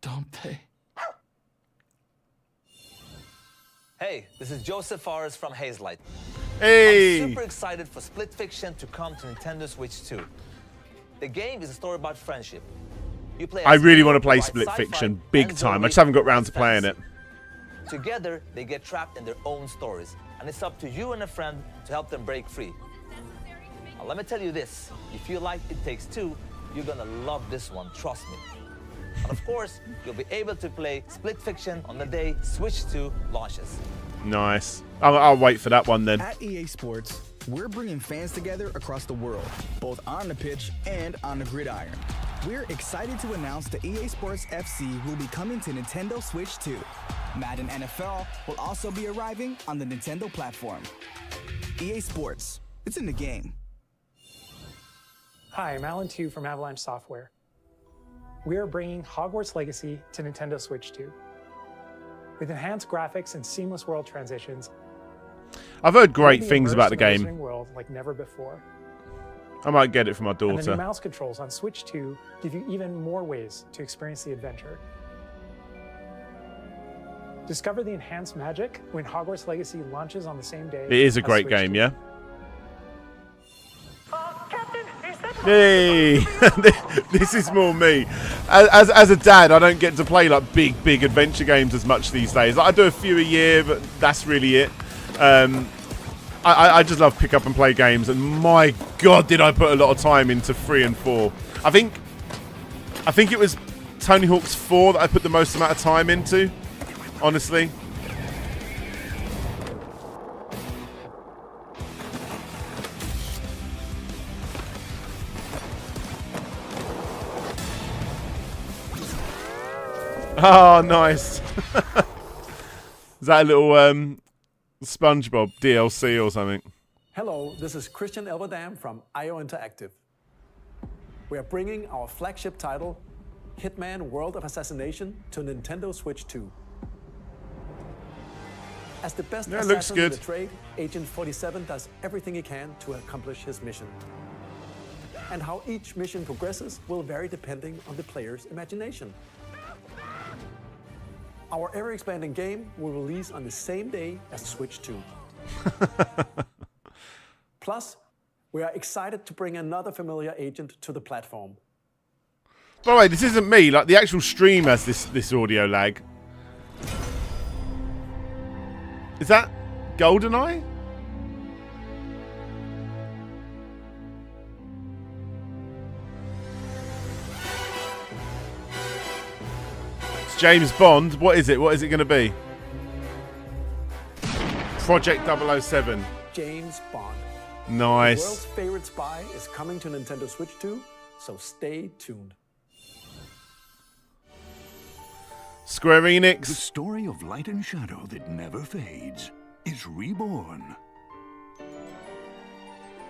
don't they? Hey, this is Joseph Forrest from Hazelight. Hey! I'm super excited for Split Fiction to come to Nintendo Switch 2. The game is a story about friendship. You play I really want to play Split Fiction big time. I just haven't got round to playing it. Together, they get trapped in their own stories, and it's up to you and a friend to help them break free. Now, let me tell you this. If you like It Takes Two, you're gonna love this one, trust me. And of course, you'll be able to play Split Fiction on the day Switch 2 launches. Nice. I'll wait for that one then. At EA Sports, we're bringing fans together across the world, both on the pitch and on the gridiron. We're excited to announce that EA Sports FC will be coming to Nintendo Switch 2. Madden NFL will also be arriving on the Nintendo platform. EA Sports, it's in the game. Hi, I'm Alan Tu from Avalanche Software. We are bringing Hogwarts Legacy to Nintendo Switch 2. With enhanced graphics and seamless world transitions, I've heard great you'll be things about the immersed in game. Wizarding World like never before. I might get it for my And the new daughter. mouse controls on Switch 2 give you even more ways to experience the adventure. Discover the enhanced magic when Hogwarts Legacy launches on the same day. It is a as great Switch game, 2. yeah? Hey, this is more me. As a dad, I don't get to play like big adventure games as much these days. Like, I do a few a year, but that's really it. I just love pick up and play games, and my God, did I put a lot of time into 3 and 4. I think it was Tony Hawk's 4 that I put the most amount of time into, honestly. Oh, nice. Is that a little SpongeBob DLC or something? Hello, this is Christian Elverdam from IO Interactive. We are bringing our flagship title, Hitman World of Assassination, to Nintendo Switch 2. As the best Yeah, looks assassin good. in the trade, Agent 47 does everything he can to accomplish his mission. And how each mission progresses will vary depending on the player's imagination. Our ever-expanding game will release on the same day as Switch 2. Plus, we are excited to bring another familiar agent to the platform. By the way, this isn't me. Like, the actual stream has this audio lag. Is that GoldenEye? It's James Bond. What is it? What is it going to be? Project 007. James Bond. The Nice. world's favorite spy is coming to Nintendo Switch 2, so stay tuned. Square Enix. The story of light and shadow that never fades is reborn.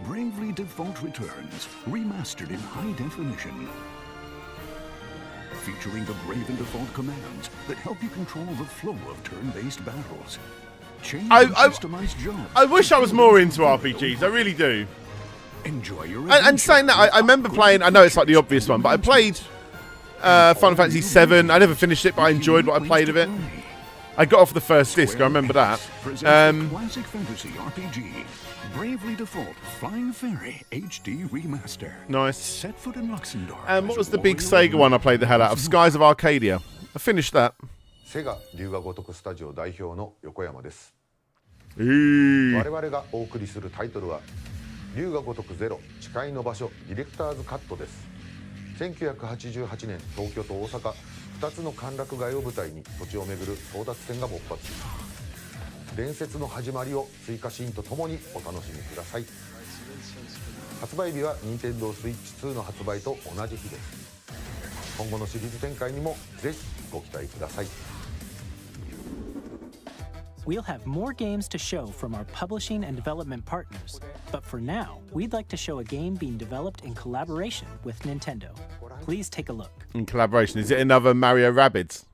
Bravely Default returns, remastered in high definition. Featuring the Brave and Default commands that help you control the flow of turn-based battles. Change and customize jobs. I wish I was more into RPGs. I really do. Enjoy your And saying that, I remember playing. I know it's like the obvious one, but I played Final Fantasy VII. I never finished it, but I enjoyed what I played of it. I got off the first disc. I remember that. Classic fantasy RPG. Bravely Default Flying Fairy HD Remaster. Nice. Set foot in Luxembourg. And what was the big Sega one I played the hell out of? Skies of Arcadia. I finished that. セガ龍が如くスタジオ代表の横山です。我々我々がお送りするタイトルは龍が如くゼロ誓いの場所ディレクターズカットです。1988年東京と大阪2つの歓楽街を舞台に土地を巡る争奪戦が勃発。伝説の始まりを追加シーンとともにお楽しみください。発売日は Nintendo Switch 2の発売と同じ日です。今後のシリーズ展開にもぜひご期待ください。We'll have more games to show from our publishing and development partners, but for now, we'd like to show a game being developed in collaboration with Nintendo. Please take a look. In collaboration, is it another Mario Rabbids?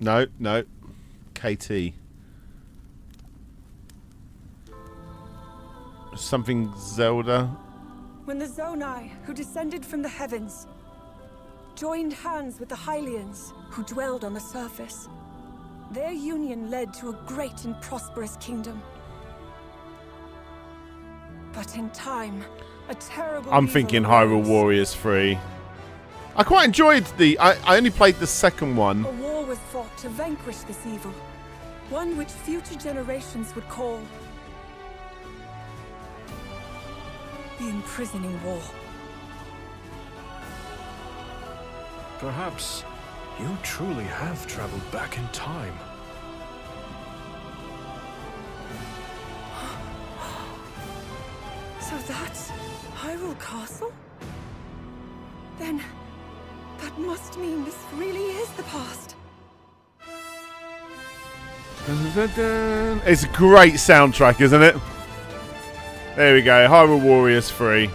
No. KT. Something Zelda. When the Zonai, who descended from the heavens, joined hands with the Hylians, who dwelled on the surface, their union led to a great and prosperous kingdom. But in time, a terrible I'm thinking Hyrule Warriors 3. I quite enjoyed the... I only played the second one. A war was fought to vanquish this evil, one which future generations would call the Imprisoning War. Perhaps you truly have traveled back in time. So that's Hyrule Castle? Then that must mean this really is the past. It's a great soundtrack, isn't it? There we go, Hyrule Warriors 3.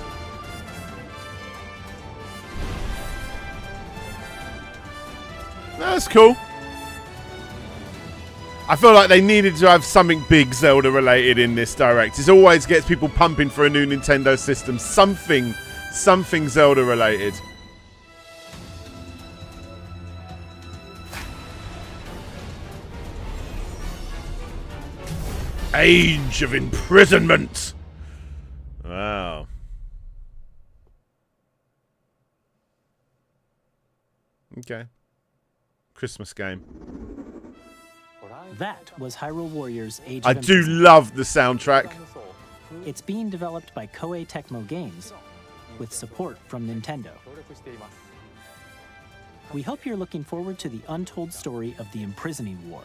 That's cool. I feel like they needed to have something big Zelda related in this direct. It always gets people pumping for a new Nintendo system. Something Zelda related. Age of Imprisonment. Wow. Okay. Christmas game. That was Hyrule Warriors Age I of do Imprisonment. love the soundtrack. It's being developed by Koei Tecmo Games with support from Nintendo. We hope you're looking forward to the untold story of the Imprisoning War,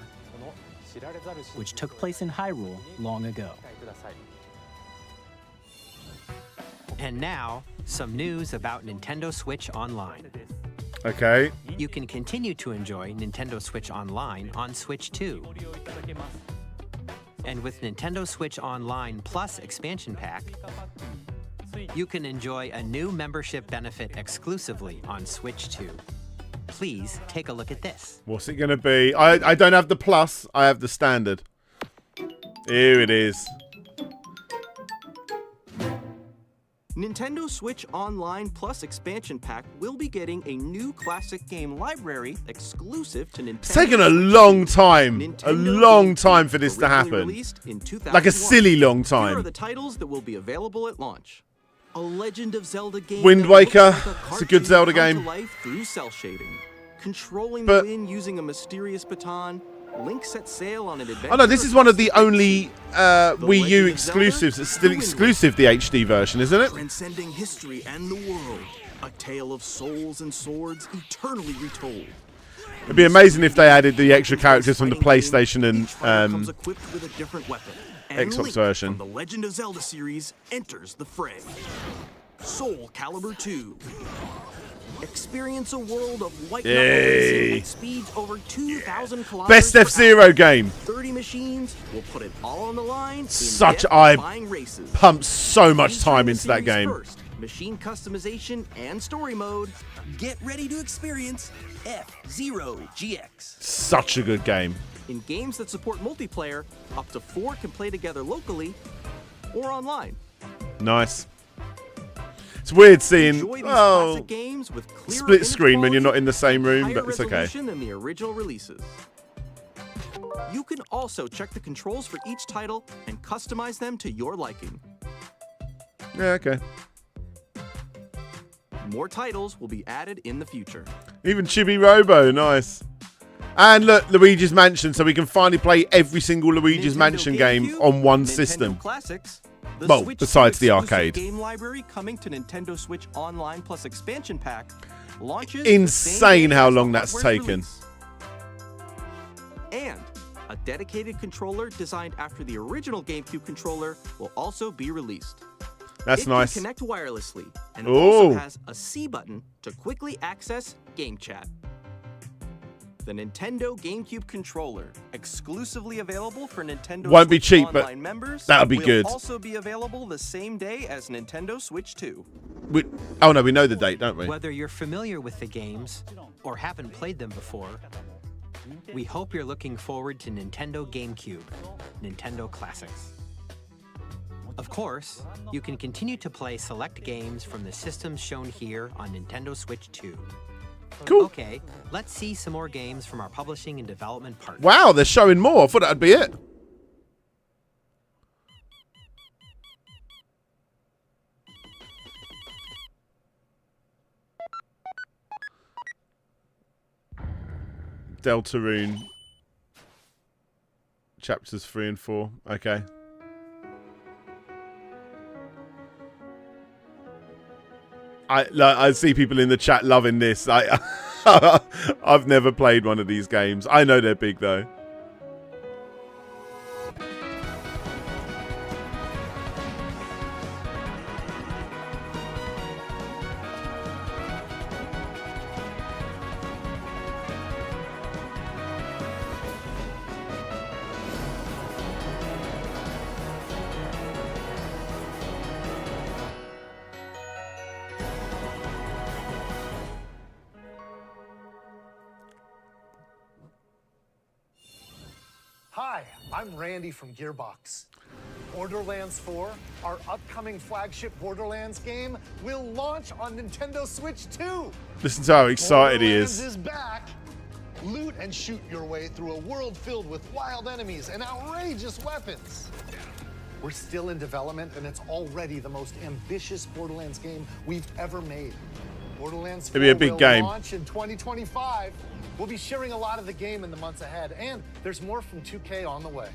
which took place in Hyrule long ago. And now, some news about Nintendo Switch Online. Okay. You can continue to enjoy Nintendo Switch Online on Switch 2. And with Nintendo Switch Online Plus Expansion Pack, you can enjoy a new membership benefit exclusively on Switch 2. Please take a look at this. What's it going to be? I don't have the plus. I have the standard. Here it is. Nintendo Switch Online Plus Expansion Pack will be getting a new classic game library exclusive to Nintendo. It's taken a long time. A long time for this to happen. Like a silly long Here are time. the titles that will be available at launch. A Legend of Zelda game Wind that looks Waker. like It's a good cartoon Zelda come to game. life through cell shading. Controlling But- the wind using a mysterious baton. Link set sail on an adventure. Oh no, this is one of the only Wii U exclusives that's still exclusive, the HD version, isn't it? Transcending history and the world. A tale of souls and swords eternally retold. It'd be amazing if they added the extra characters from the PlayStation and Comes equipped with a different weapon. And Xbox Link version. from the Legend of Zelda series enters the fray. Soul Calibur 2. Experience a world of white knuckle Yay. racing at speeds over 2,000 kilometers Best per F-Zero hour. game. 30 machines will put it all on the line. in Such I death-defying races. pumped so much Featuring time the into that series game. First, machine customization and story mode. Get ready to experience F-Zero GX. Such a good game. In games that support multiplayer, up to 4 can play together locally or online. Nice. It's weird seeing Enjoy these classic games with clearer split screen image when you're not quality in the same room, and but it's higher okay. resolution than the original releases. You can also check the controls for each title and customize them to your liking. Yeah, okay. More titles will be added in the future. Even Chibi Robo, nice. And look, Luigi's Mansion, so we can finally play every single Luigi's Mansion game on one system. Classics, the Well, Switch besides the 2 exclusive arcade. game library coming to Nintendo Switch Online Plus expansion pack launches. Insane how long that's taken. And a dedicated controller designed after the original GameCube controller will also be released. That's it nice. Can connect wirelessly, and it Ooh. also has a C button to quickly access Game Chat. The Nintendo GameCube controller, exclusively available for Nintendo Won't be Switch cheap, but Online members, that'll be will good. also be available the same day as Nintendo Switch 2. Oh no, we know the date, don't we? Whether you're familiar with the games or haven't played them before, we hope you're looking forward to Nintendo GameCube, Nintendo Classics. Of course, you can continue to play select games from the systems shown here on Nintendo Switch 2. Cool. Okay, let's see some more games from our publishing and development partners. Wow, they're showing more. I thought that'd be it. Deltarune. Chapters 3 and 4. Okay. I see people in the chat loving this. I've never played one of these games. I know they're big though. Hi, I'm Randy from Gearbox. Borderlands 4, our upcoming flagship Borderlands game, will launch on Nintendo Switch 2. Listen to how excited he Borderlands is. is back. Loot and shoot your way through a world filled with wild enemies and outrageous weapons. We're still in development, and it's already the most ambitious Borderlands game we've ever made. Borderlands 4 It'll be a big will game. launch in 2025. We'll be sharing a lot of the game in the months ahead, and there's more from 2K on the way.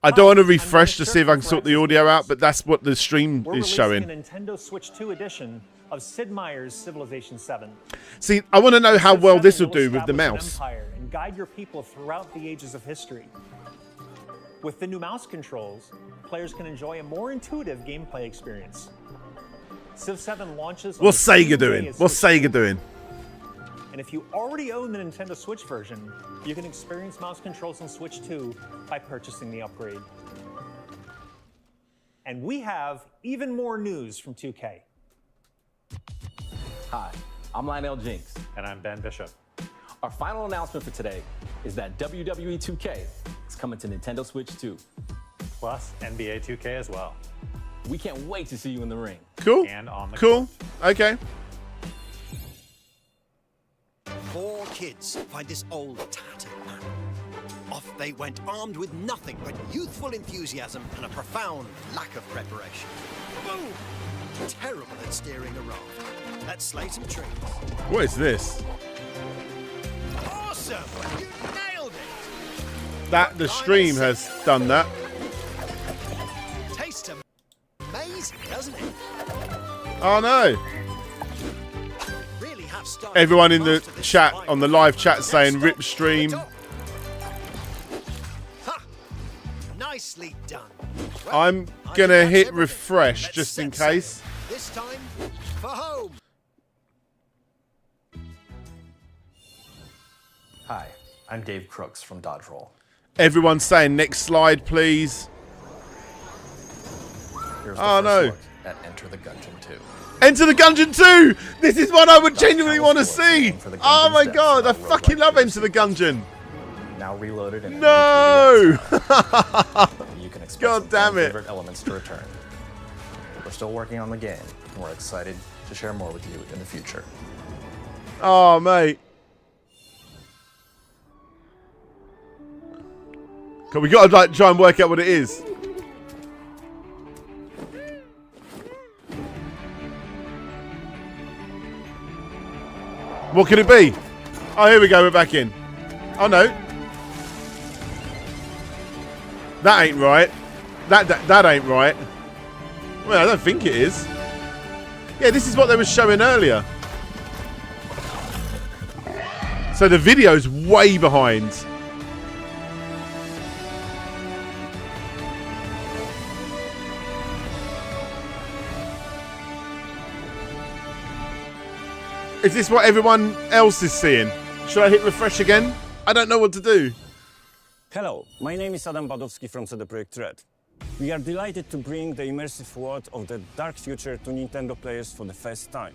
I don't want to refresh to see if I can sort the audio out, but that's what the stream We're is releasing showing. a Nintendo Switch 2 edition of Sid Meier's Civilization 7. See, I want to know how Civ well 7 this will will do with the establish an mouse. empire and guide your people throughout the ages of history. With the new mouse controls, players can enjoy a more intuitive gameplay experience. Civ 7 launches on What's the same Sega day doing? as What's Switch 2. Sega doing? And if you already own the Nintendo Switch version, you can experience mouse controls on Switch 2 by purchasing the upgrade. And we have even more news from 2K. Hi, I'm Lionel Jinks. And I'm Ben Bishop. Our final announcement for today is that WWE 2K is coming to Nintendo Switch 2. Plus NBA 2K as well. We can't wait to see you in the ring. Cool. And on the Cool. Okay. 4 kids find this old tattered man. Off they went armed with nothing but youthful enthusiasm and a profound lack of preparation. Boom! Terrible at steering a raft. Let's slay some trees. What is this? Awesome! You nailed it! That the stream has done that. Tastes amazing, doesn't it? Oh no. Really have started Everyone in the chat, on the live chat, saying rip stream. Nicely done. I'm gonna hit refresh just in case. This time for home. Hi, I'm Dave Crooks from Dodge Roll. Everyone's saying next slide, please. Here's the Oh first no. look at Enter the Gungeon 2. Enter the Gungeon 2! This is what I would genuinely want to see! Oh my god, I fucking love Enter the Gungeon! Now reloaded in No! you can expect God some damn it. favorite elements to return. We're still working on the game, and we're excited to share more with you in the future. Oh, mate. We got to like try and work out what it is. What could it be? Oh, here we go. We're back in. Oh no, that ain't right. That ain't right. Well, I don't think it is. Yeah, this is what they were showing earlier. So the video's way behind. Is this what everyone else is seeing? Should I hit refresh again? I don't know what to do. Hello, my name is Adam Badowski from CD Projekt Red. We are delighted to bring the immersive world of the dark future to Nintendo players for the first time.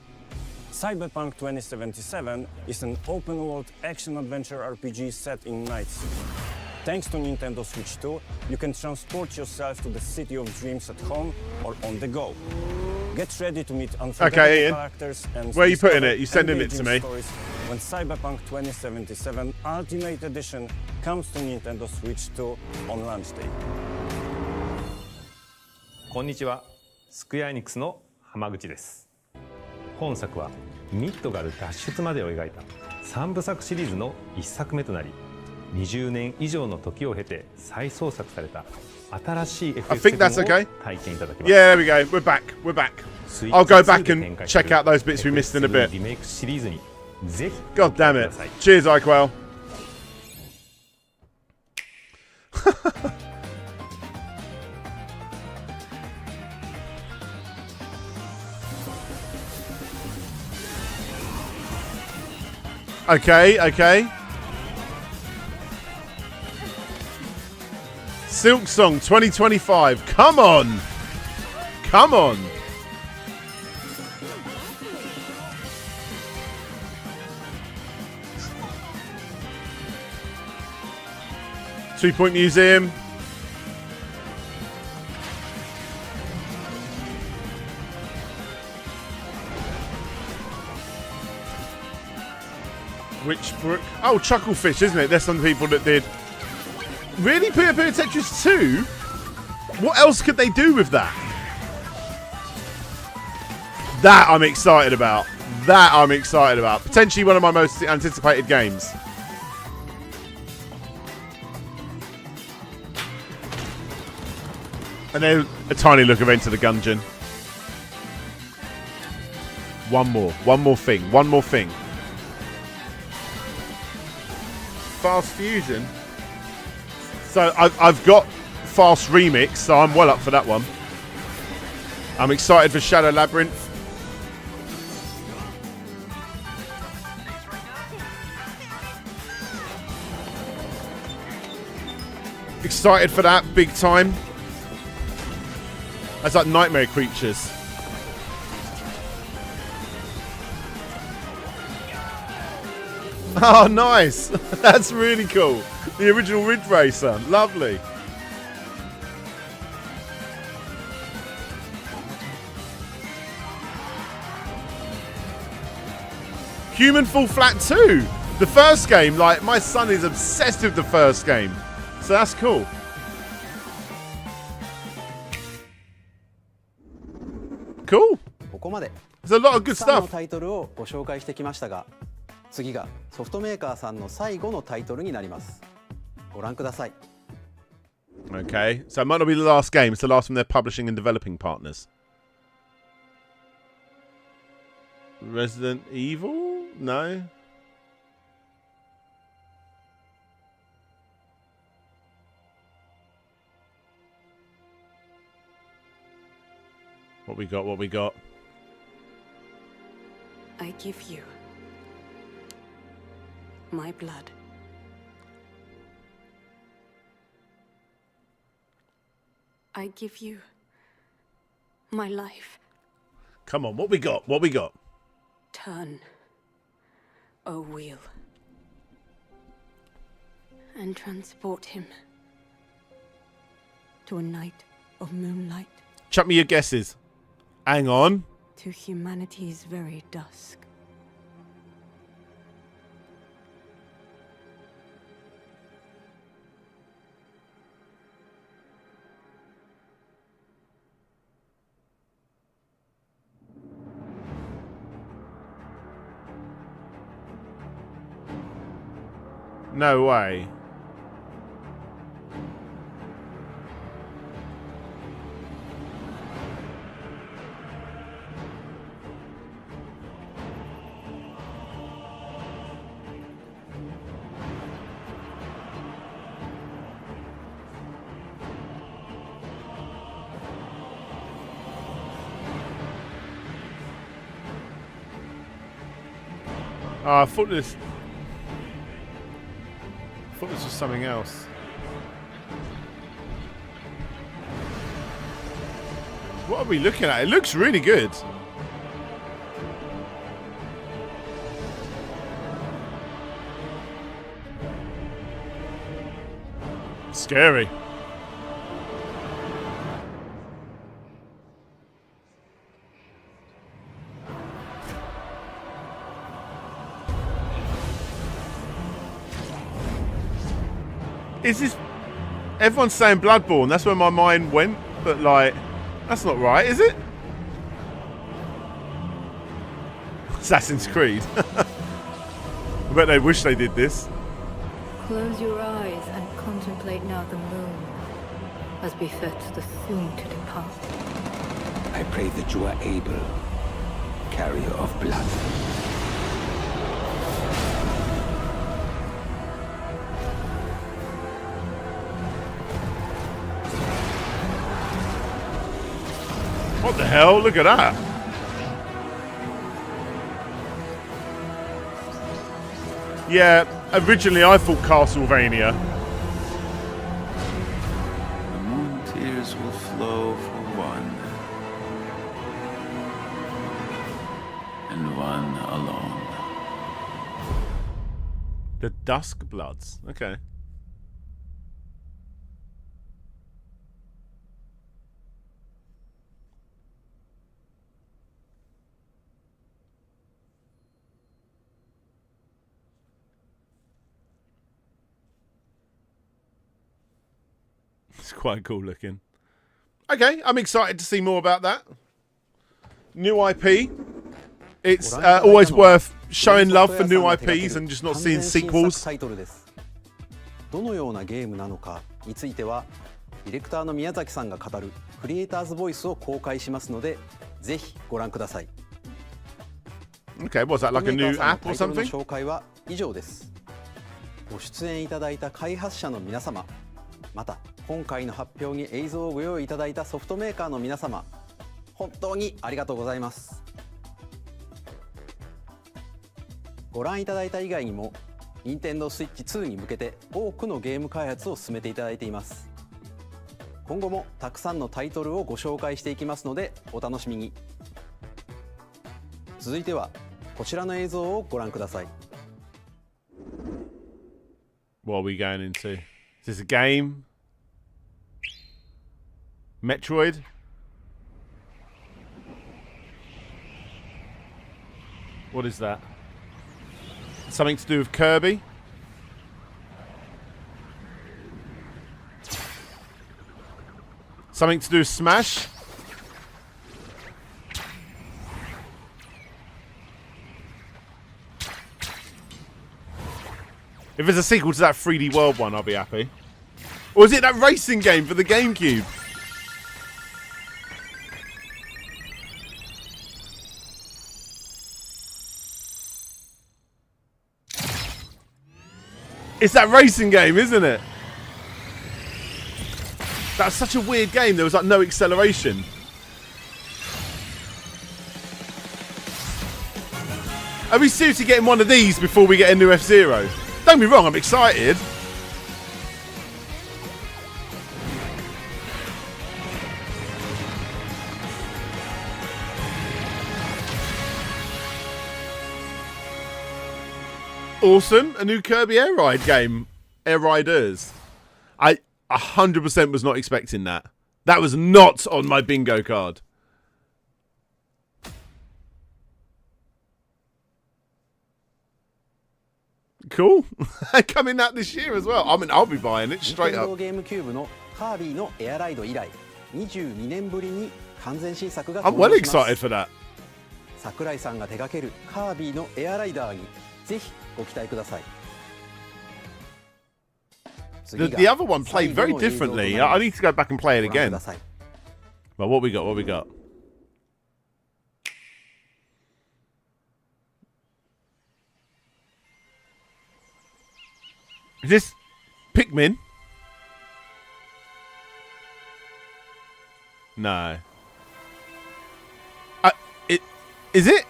Cyberpunk 2077 is an open-world action-adventure RPG set in Night City. Thanks to Nintendo Switch 2, you can transport yourself to the city of dreams at home or on the go. Get ready to meet unforgettable characters and where are you putting it? You sending it to me? When Cyberpunk 2077 Ultimate Edition comes to Nintendo Switch 2 on launch day. こんにちは、スクエアエニックスの浜口です。本作はミッドガル脱出までを描いた3部作シリーズの1作目となり、20年以上の時を経て再創作された新しい I think that's okay. 体験いただけます。Yeah, there we go. We're back. We're back. I'll go back and check out those bits we missed in a bit. リメイクシリーズにぜひ God damn it. Cheers, iQuell. Okay, okay. Silk Song 2025. Come on. Come on. Two-Point Museum. Witchbrook. Oh, Chucklefish, isn't it? There's some people that did. Really? Puyo Puyo Tetris 2? What else could they do with that? That I'm excited about. That I'm excited about. Potentially one of my most anticipated games. And then a tiny look of Enter the Gungeon. One more thing. One more thing. Fast Fusion. So I've got Fast Remix, so I'm well up for that one. I'm excited for Shadow Labyrinth. Excited for that, big time. That's like Nightmare Creatures. Oh, nice. That's really cool. The original Ridge Racer. Lovely. Human Fall Flat 2. The first game, like, my son is obsessed with the first game. So that's cool. Cool. There's a lot of good stuff. タイトルをご紹介してきましたが、次がソフトメーカーさんの最後のタイトルになります。ご覧ください。Okay, so it might not be the last game. It's the last from their publishing and developing partners. Resident Evil? No. What we got? What we got? I give you my blood. I give you my life. Come on, what we got? What we got? Turn, O wheel, and transport him to a night of moonlight. Chuck me your guesses. Hang on. To humanity's very dusk. No way. Oh, I thought this was something else. What are we looking at? It looks really good. Scary. Is this... Everyone's saying Bloodborne. That's where my mind went. But, like, that's not right, is it? Assassin's Creed. I bet they wish they did this. Close your eyes and contemplate now the moon, as befits the soon to depart. I pray that you are able, carrier of blood. What the hell? Look at that. Yeah, originally I thought Castlevania. The moon tears will flow for one, and one alone. The Dusk Bloods. Okay. It's quite cool looking. Okay, I'm excited to see more about that. New IP. It's always worth showing love for new IPs and just not seeing sequels. どのようなゲームなのかについては、ディレクターの宮崎さんが語るクリエイターズボイスを公開しますので、ぜひご覧ください。Okay, was that like a new app or something? 紹介は以上です。ご出演いただいた開発者の皆様、また今回の発表に映像をご用意いただいたソフトメーカーの皆様、本当にありがとうございます。ご覧いただいた以外にも、Nintendo Switch 2に向けて多くのゲーム開発を進めていただいています。今後もたくさんのタイトルをご紹介していきますのでお楽しみに。続いてはこちらの映像をご覧ください。What are we going into? Is this a game? Metroid? What is that? Something to do with Kirby? Something to do with Smash? If there's a sequel to that 3D World one, I'll be happy. Or is it that racing game for the GameCube? It's that racing game, isn't it? That's such a weird game. There was like no acceleration. Are we seriously getting one of these before we get a new F-Zero? Don't be wrong, I'm excited. Awesome, a new Kirby Air Ride game. Air Riders. I 100% was not expecting that. That was not on my bingo card. Cool. Coming out this year as well. I mean, I'll be buying it straight up. ゲームキューブのカービィのエアライド以来22年ぶりに完全新作が I'm 登 well 場します excited for that. 桜井さんが手掛けるカービィのエアライダーにぜひご期待ください。 The other one played very differently. I need to go back and play it again. But what we got? What we got? Is this Pikmin? No. Is it?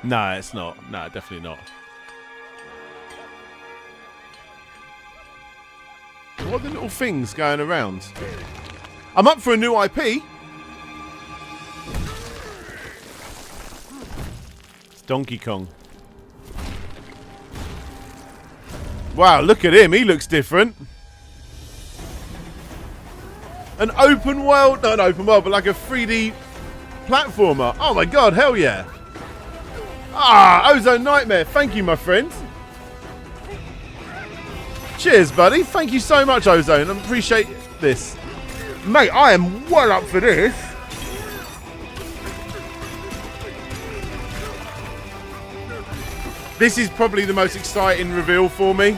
No, it's not. No, definitely not. What are the little things going around? I'm up for a new IP. It's Donkey Kong. Wow, look at him. He looks different. An open world, not an open world, but like a 3D platformer. Oh my god, hell yeah. Ah, Ozone Nightmare. Thank you, my friend. Cheers, buddy. Thank you so much, Ozone. I appreciate this. Mate, I am well up for this. This is probably the most exciting reveal for me.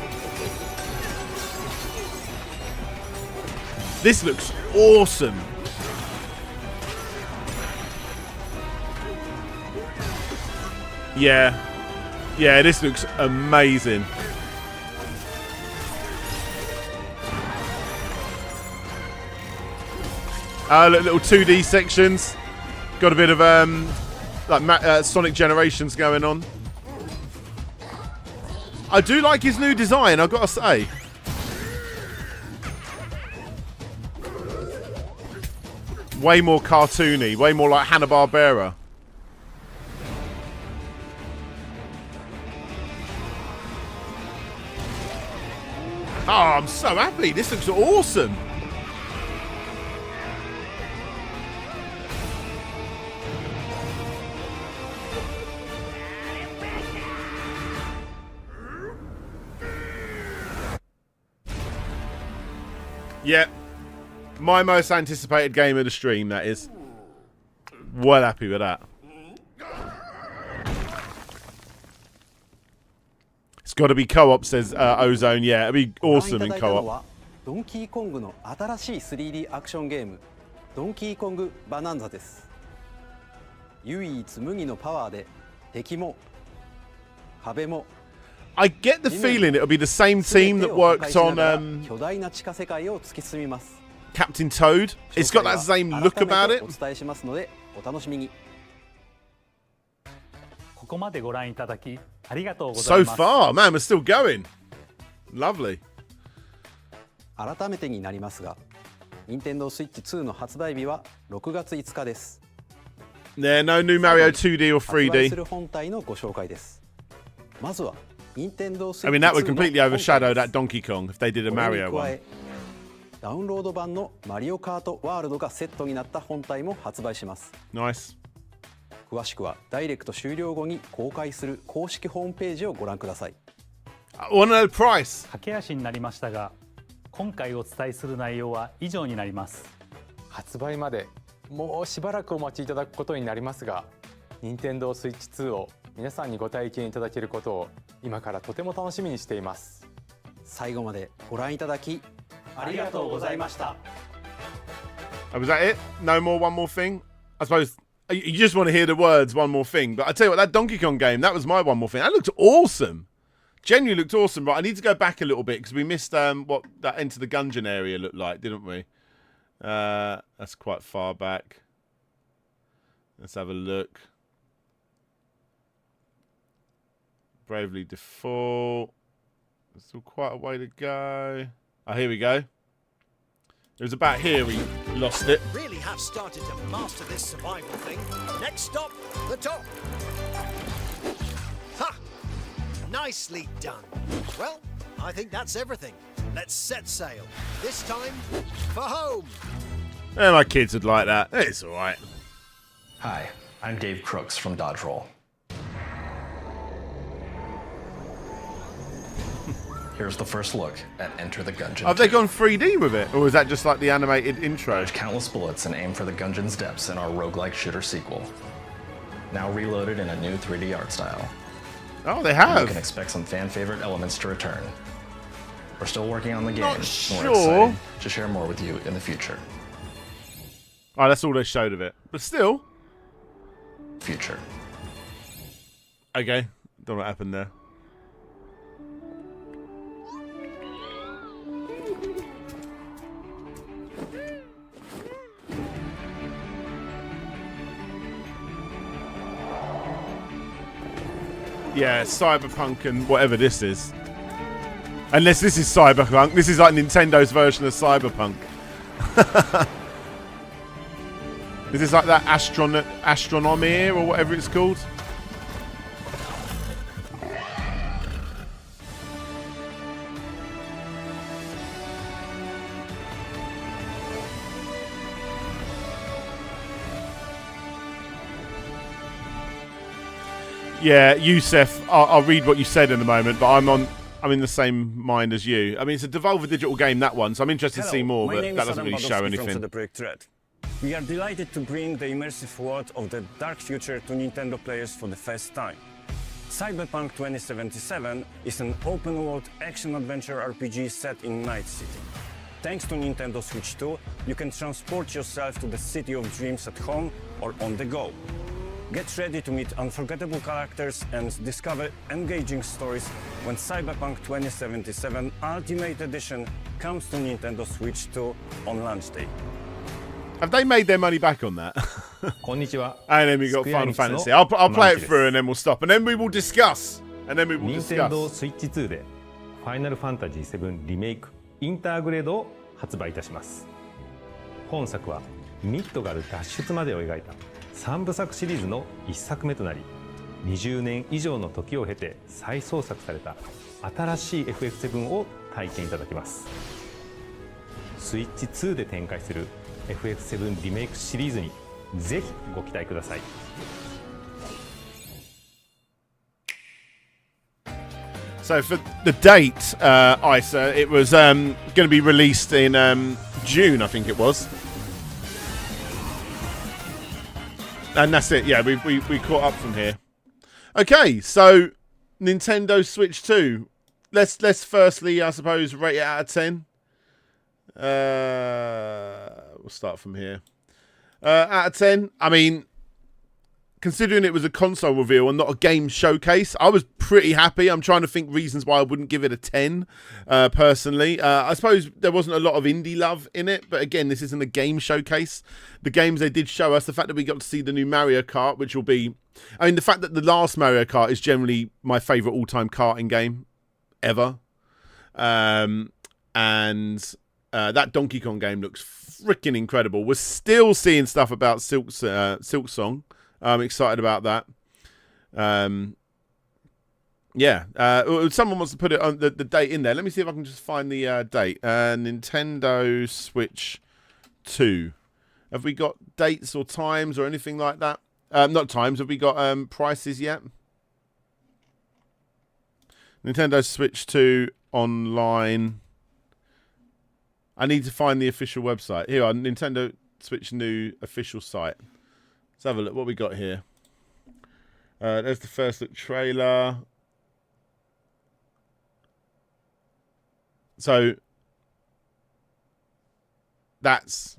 This looks awesome. Yeah. Yeah, this looks amazing. Little 2D sections. Got a bit of like Sonic Generations going on. I do like his new design, I've got to say. Way more cartoony, way more like Hanna-Barbera. Oh, I'm so happy. This looks awesome. Yeah. My most anticipated game of the stream, that is. Well happy with that. It's got to be co-op, says Ozone. Yeah, it'd be awesome in co-op. ドンキーコングの新しい 3D アクションゲームドンキーコングバナンザです。唯一無二のパワーで敵も壁も I get the feeling it'll be the same team that worked on Captain Toad. It's got that same look about it. So far, man, we're still going. Lovely. 改めてになりますが、Nintendo Switch 2の発売日は6月5日です。Yeah, no new Mario 2D or 3D. 発売する本体のご紹介です。まずは Nintendo Switch 2 I mean, that would completely overshadow that Donkey Kong if they did a Mario one. ダウンロード版のマリオカートワールドがセットになった本体も発売します。Nice. 詳しくはダイレクト終了後に公開する公式ホームページをご覧ください。I want to know the price. 駆け足になりましたが、今回お伝えする内容は以上になります。発売までもうしばらくお待ちいただくことになりますが、Nintendo Switch 2を皆さんにご体験いただけることを今からとても楽しみにしています。最後までご覧いただきありがとうございました。Was that it? No more one more thing? I suppose you just want to hear the words one more thing. But I tell you what, that Donkey Kong game, that was my one more thing. That looked awesome. Genuinely looked awesome. But I need to go back a little bit because we missed what that Enter the Gungeon area looked like, didn't we? That's quite far back. Let's have a look. Bravely Default. There's still quite a way to go. Oh, here we go. It was about here we lost it. Really have started to master this survival thing. Next stop, the top. Ha! Nicely done. Well, I think that's everything. Let's set sail. This time for home. Yeah, my kids would like that. It's all right. Hi, I'm Dave Crooks from Dodge Roll. Here's the first look at Enter the Gungeon. Have they gone 3D with it? Or is that just like the animated intro? Dodge countless bullets and aim for the Gungeon's depths in our roguelike shooter sequel. Now reloaded in a new 3D art style. Oh, they have. You can expect some fan favorite elements to return. We're still working on the game. Not and sure. We're excited to share more with you in the future. Oh, that's all they showed of it. But still. Future. Okay. Don't know what happened there. Yeah, Cyberpunk and whatever this is. Unless this is Cyberpunk. This is like Nintendo's version of Cyberpunk. Is this like that Astronomir or whatever it's called? Yeah, Youssef, I'll read what you said in a moment, but I'm in the same mind as you. I mean, it's a Devolver Digital game, that one, so I'm interested to see more, but that doesn't really show anything. From CD Projekt Red. We are delighted to bring the immersive world of the dark future to Nintendo players for the first time. Cyberpunk 2077 is an open-world action-adventure RPG set in Night City. Thanks to Nintendo Switch 2, you can transport yourself to the city of dreams at home or on the go. Get ready to meet unforgettable characters and discover engaging stories when Cyberpunk 2077 Ultimate Edition comes to Nintendo Switch 2 on launch day. Have they made their money back on that? Konnichiwa. And then we got Final Fantasy. I'll play it through and then we'll stop. And then we will discuss. Nintendo Switch 2で Final Fantasy 7 リメイクインターグレードを発売いたします。本作はミッドガル脱出までを描いた3部作シリーズの1作目となり、20年以上の時を経て再創作された新しい FF7 を体験いただけます。スイッチ2で展開する FF7 リメイクシリーズにぜひご期待ください。So for the date, Isa, it was going to be released in June, I think it was. And that's it. Yeah, we caught up from here. Okay, so Nintendo Switch 2. Let's firstly, I suppose, rate it out of 10. We'll start from here. Out of 10, I mean, considering it was a console reveal and not a game showcase, I was pretty happy. I'm trying to think reasons why I wouldn't give it a 10, personally. I suppose there wasn't a lot of indie love in it, but again, this isn't a game showcase. The games they did show us, the fact that we got to see the new Mario Kart, which will be... I mean, the fact that the last Mario Kart is generally my favourite all-time karting game ever. And that Donkey Kong game looks freaking incredible. We're still seeing stuff about Silk Song. I'm excited about that. Yeah. Someone wants to put it on the date in there. Let me see if I can just find the date. Nintendo Switch 2. Have we got dates or times or anything like that? Not times. Have we got prices yet? Nintendo Switch 2 online. I need to find the official website. Here on Nintendo Switch new official site. Let's have a look. What we got here? There's the first look trailer. So that's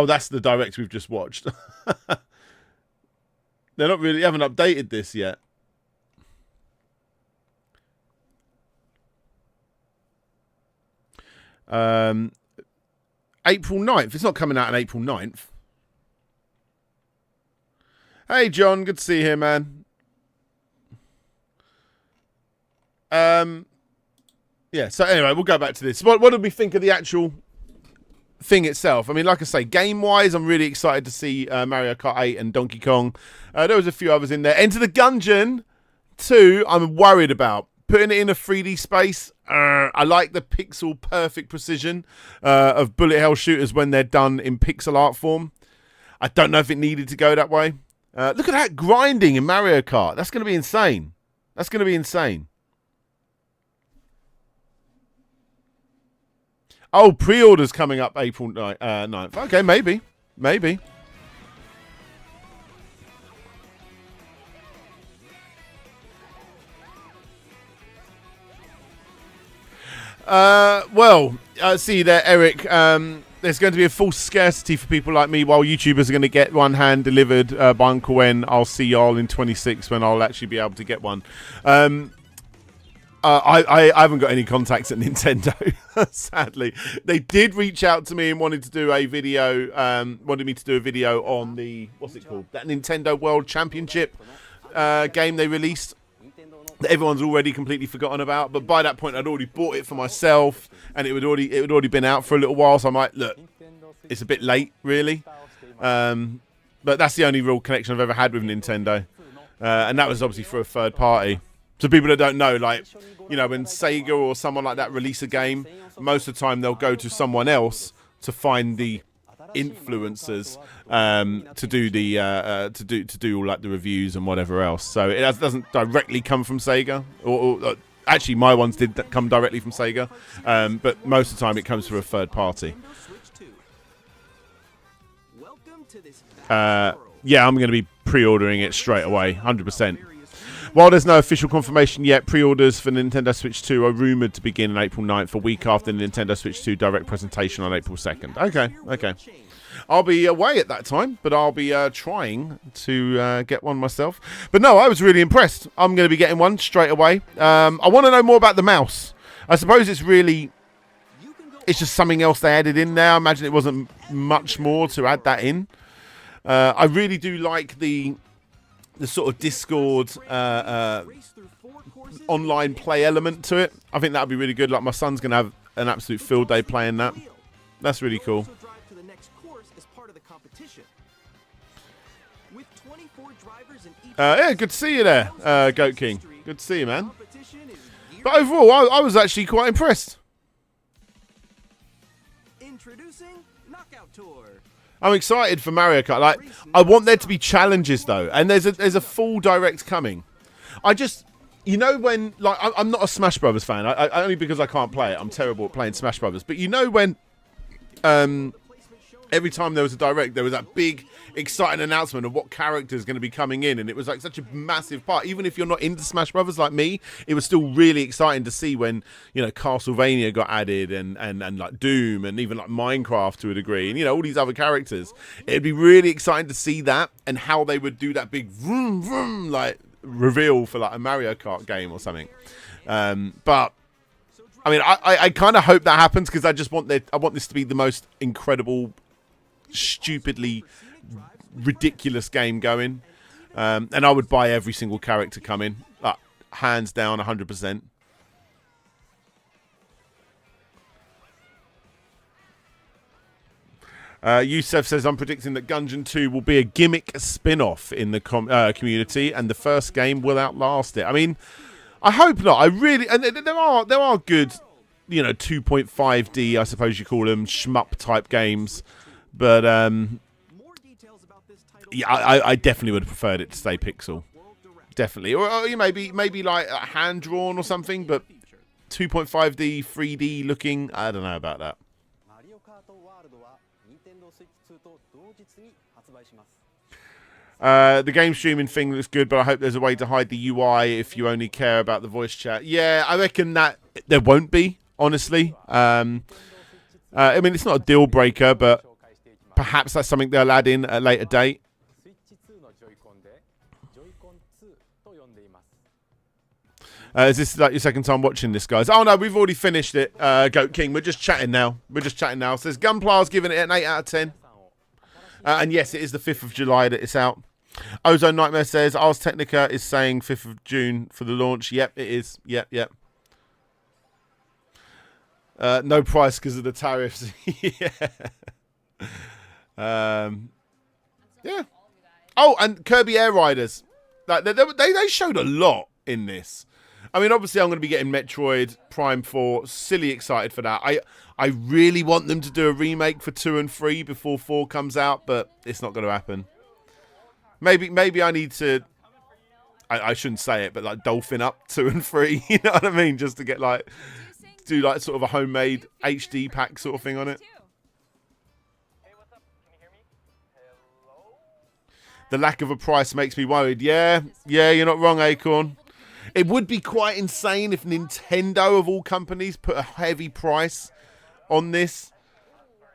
the direct we've just watched. They haven't updated this yet. April 9th. It's not coming out on April 9th. Hey, John. Good to see you here, man. Yeah, so anyway, we'll go back to this. What did we think of the actual thing itself? I mean, like I say, game-wise, I'm really excited to see Mario Kart 8 and Donkey Kong. There was a few others in there. Enter the Gungeon 2, I'm worried about. Putting it in a 3D space, I like the pixel-perfect precision of bullet hell shooters when they're done in pixel art form. I don't know if it needed to go that way. Look at that grinding in Mario Kart. That's going to be insane. That's going to be insane. Oh, pre-orders coming up April 9th. Okay, maybe. Maybe. See there, Eric. There's going to be a false scarcity for people like me, while YouTubers are going to get one hand delivered by Uncle Wen. I'll see y'all in 26 when I'll actually be able to get one. I haven't got any contacts at Nintendo, sadly. They did reach out to me and wanted to do a video, wanted me to do a video on the, what's it called? That Nintendo World Championship game they released that everyone's already completely forgotten about. But by that point, I'd already bought it for myself, and it had already been out for a little while. So I'm like, look, it's a bit late, really. But that's the only real connection I've ever had with Nintendo, and that was obviously for a third party. So people that don't know, like, you know, when Sega or someone like that release a game, most of the time they'll go to someone else to find the influencers to do the to do all like the reviews and whatever else. So it doesn't directly come from Sega, or actually my ones did come directly from Sega, but most of the time it comes through a third party. Yeah, I'm going to be pre-ordering it straight away, 100%. While there's no official confirmation yet, pre-orders for Nintendo Switch 2 are rumoured to begin on April 9th, a week after the Nintendo Switch 2 direct presentation on April 2nd. Okay. I'll be away at that time, but I'll be trying to get one myself. But no, I was really impressed. I'm going to be getting one straight away. I want to know more about the mouse. I suppose it's just something else they added in there. I imagine it wasn't much more to add that in. I really do like the sort of Discord online play element to it. I think that would be really good. Like, my son's going to have an absolute field day playing that. That's really cool. Yeah, good to see you there, Goat King. Good to see you, man. But overall, I was actually quite impressed. Introducing Knockout Tour. I'm excited for Mario Kart. Like, I want there to be challenges though, and there's a full direct coming. I just, you know, when, like, I'm not a Smash Brothers fan. I only because I can't play it. I'm terrible at playing Smash Brothers. But you know when, every time there was a direct, there was that big, exciting announcement of what character is going to be coming in, and it was like such a massive part. Even if you're not into Smash Brothers like me, it was still really exciting to see when, you know, Castlevania got added, and like Doom, and even like Minecraft to a degree, and, you know, all these other characters. It'd be really exciting to see that, and how they would do that big vroom vroom like reveal for like a Mario Kart game or something. But I mean, I kind of hope that happens, because I want this to be the most incredible, stupidly ridiculous game going, and I would buy every single character coming, hands down, 100%. Yusef says, I'm predicting that Gungeon 2 will be a gimmick spin-off in the community, and the first game will outlast it. I mean, I hope not. I really, and there are good, you know, 2.5D, I suppose you call them, shmup type games. But yeah, I definitely would have preferred it to stay pixel, definitely, or you maybe like hand drawn or something. But 2.5D, 3D looking, I don't know about that. The game streaming thing looks good, but I hope there's a way to hide the UI if you only care about the voice chat. Yeah, I reckon that there won't be, honestly. I mean, it's not a deal breaker, but perhaps that's something they'll add in at a later date. Is this like your second time watching this, guys? Oh no, we've already finished it, Goat King. We're just chatting now. It says Gunplar's giving it an 8 out of 10. And yes, it is the 5th of July that it's out. Ozone Nightmare says Ars Technica is saying 5th of June for the launch. Yep, it is. Yep. No price because of the tariffs. Yeah. Oh, and Kirby Air Riders. Like, they showed a lot in this. I mean, obviously, I'm going to be getting Metroid Prime 4. Silly excited for that. I really want them to do a remake for 2 and 3 before 4 comes out, but it's not going to happen. Maybe I need to. I shouldn't say it, but like dolphin up 2 and 3. You know what I mean? Just to get like do like sort of a homemade HD pack sort of thing on it. The lack of a price makes me worried. Yeah, you're not wrong, Acorn. It would be quite insane if Nintendo, of all companies, put a heavy price on this.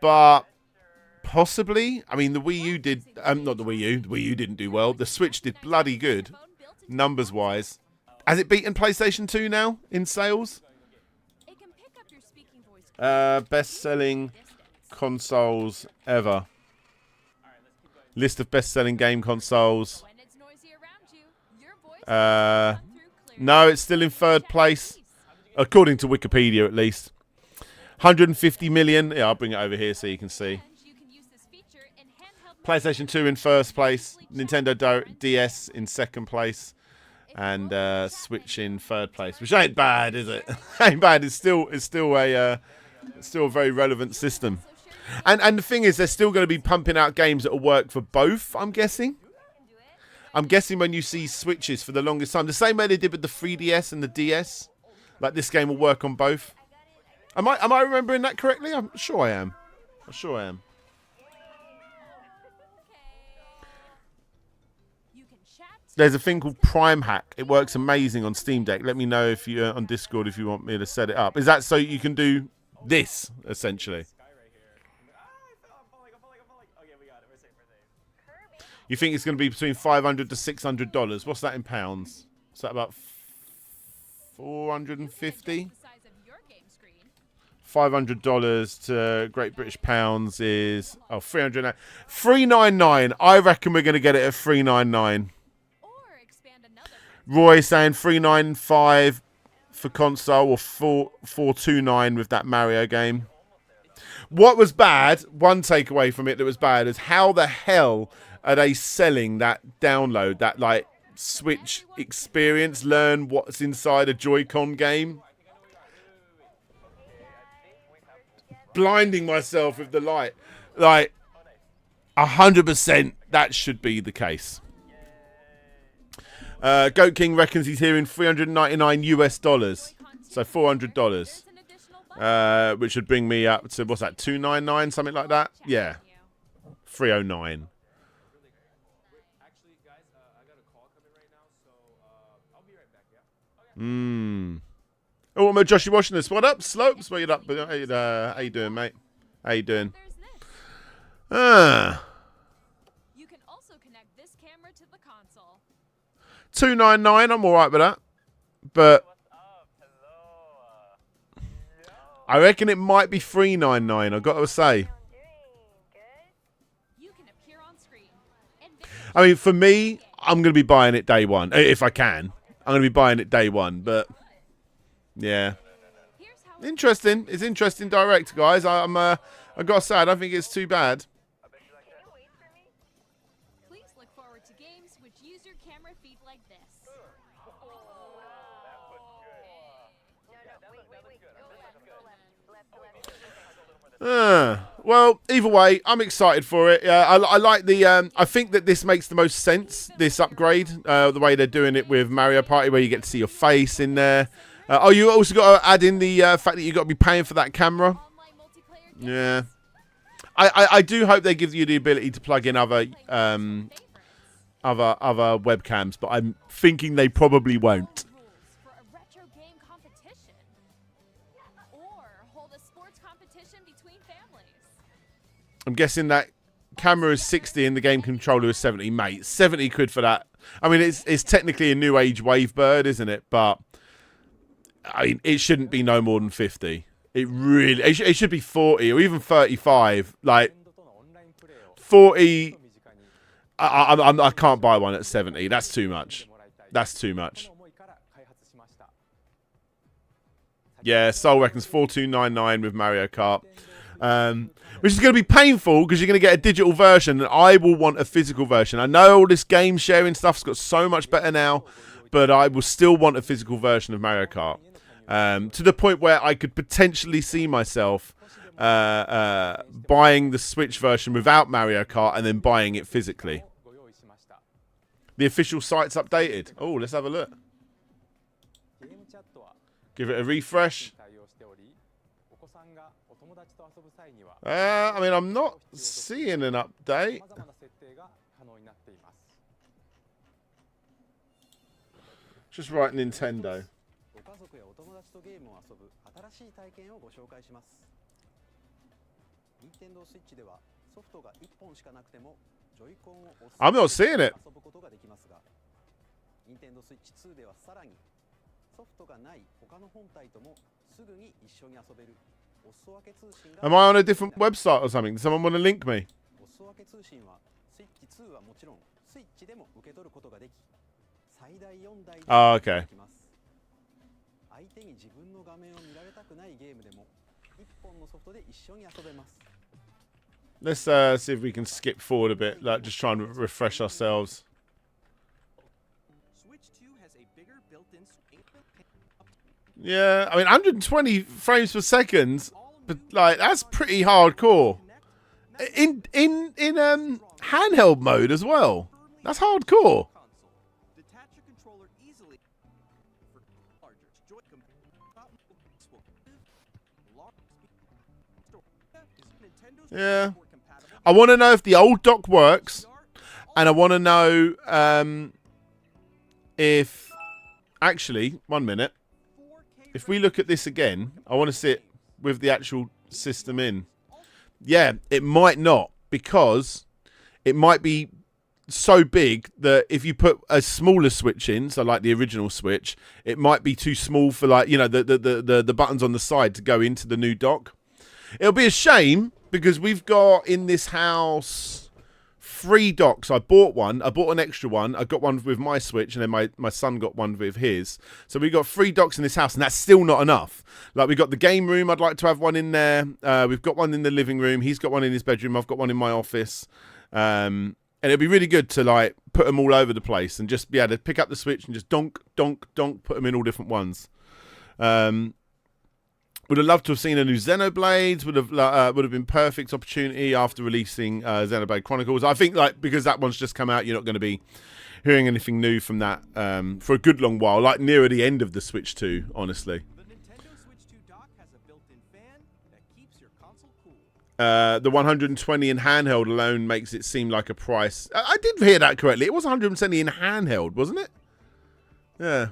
But possibly. I mean, the Wii U did... not the Wii U. The Wii U didn't do well. The Switch did bloody good, numbers-wise. Has it beaten PlayStation 2 now in sales? Best-selling consoles ever. List of best-selling game consoles. No, it's still in 3rd place, according to Wikipedia at least. 150 million. Yeah, I'll bring it over here so you can see. PlayStation 2 in 1st place. Nintendo DS in 2nd place. And Switch in 3rd place, which ain't bad, is it? Ain't bad. It's still a very relevant system. And the thing is, they're still going to be pumping out games that will work for both, I'm guessing. I'm guessing when you see Switches for the longest time, the same way they did with the 3DS and the DS, like this game will work on both. Am I remembering that correctly? I'm sure I am. There's a thing called Prime Hack. It works amazing on Steam Deck. Let me know if you on Discord if you want me to set it up. Is that so you can do this essentially? You think it's going to be between $500 to $600? What's that in pounds? Is that about 450? $500 to Great British pounds is $399. I reckon we're going to get it at $399. Roy saying $395 for console or $429 with that Mario game. What was bad? One takeaway from it that was bad is how the hell are they selling that download, that like Switch experience, learn what's inside a Joy-Con game? Blinding myself with the light. Like 100% that should be the case. Goat King reckons he's hearing $399 US, so $400, which would bring me up to what's that, $299, something like that. Yeah, $309. Oh, I'm Joshy washing this. What up, Slopes? What up? How you doing, mate? How you doing? You can also connect this camera to the console. $299. I'm all right with that, but I reckon it might be $399. I've got to say. I mean, for me, I'm going to be buying it day one if I can. I'm going to be buying it day one, but yeah, interesting. It's interesting direct, guys. I got to say, I don't think it's too bad. Please look forward to games which use your camera feed like this. Well, either way, I'm excited for it. I like the. I think that this makes the most sense. This upgrade, the way they're doing it with Mario Party, where you get to see your face in there. You also got to add in the fact that you got to be paying for that camera. Yeah, I do hope they give you the ability to plug in other webcams, but I'm thinking they probably won't. I'm guessing that camera is 60 and the game controller is 70. Mate, 70 quid for that. I mean, it's technically a new age Wavebird, isn't it? But I mean, it shouldn't be no more than 50. It really, it should be 40 or even 35. Like 40. I can't buy one at 70. That's too much. That's too much. Yeah, Soul reckons 4299 with Mario Kart. Which is going to be painful because you're going to get a digital version and I will want a physical version. I know all this game sharing stuff's got so much better now, but I will still want a physical version of Mario Kart. To the point where I could potentially see myself buying the Switch version without Mario Kart and then buying it physically. The official site's updated. Oh, let's have a look. Give it a refresh. I mean, I'm not seeing an update. Just write Nintendo. I'm not seeing it. Am I on a different website or something? Does someone want to link me? Oh, okay. Let's see if we can skip forward a bit, like just try and refresh ourselves. Yeah, I mean 120 frames per second, but like that's pretty hardcore. In handheld mode as well. That's hardcore. Yeah. I want to know if the old dock works, and I want to know if actually 1 minute. If we look at this again, I want to see it with the actual system in. Yeah, it might not, because it might be so big that if you put a smaller switch in, so like the original Switch, it might be too small for, like, you know, the buttons on the side to go into the new dock. It'll be a shame, because we've got in this house 3 docks. I bought one. I bought an extra one. I got one with my Switch, and then my son got one with his. So we got 3 docks in this house, and that's still not enough. Like, we got the game room. I'd like to have one in there. We've got one in the living room. He's got one in his bedroom. I've got one in my office. And it'd be really good to, like, put them all over the place and just be able to pick up the Switch and just donk, donk, donk, put them in all different ones. Would have loved to have seen a new Xenoblade. Would have been perfect opportunity after releasing Xenoblade Chronicles. I think, like, because that one's just come out, you're not going to be hearing anything new from that for a good long while. Like nearer the end of the Switch 2, honestly. The 120 in handheld alone makes it seem like a price. I did hear that correctly. It was 170 in handheld, wasn't it? Yeah.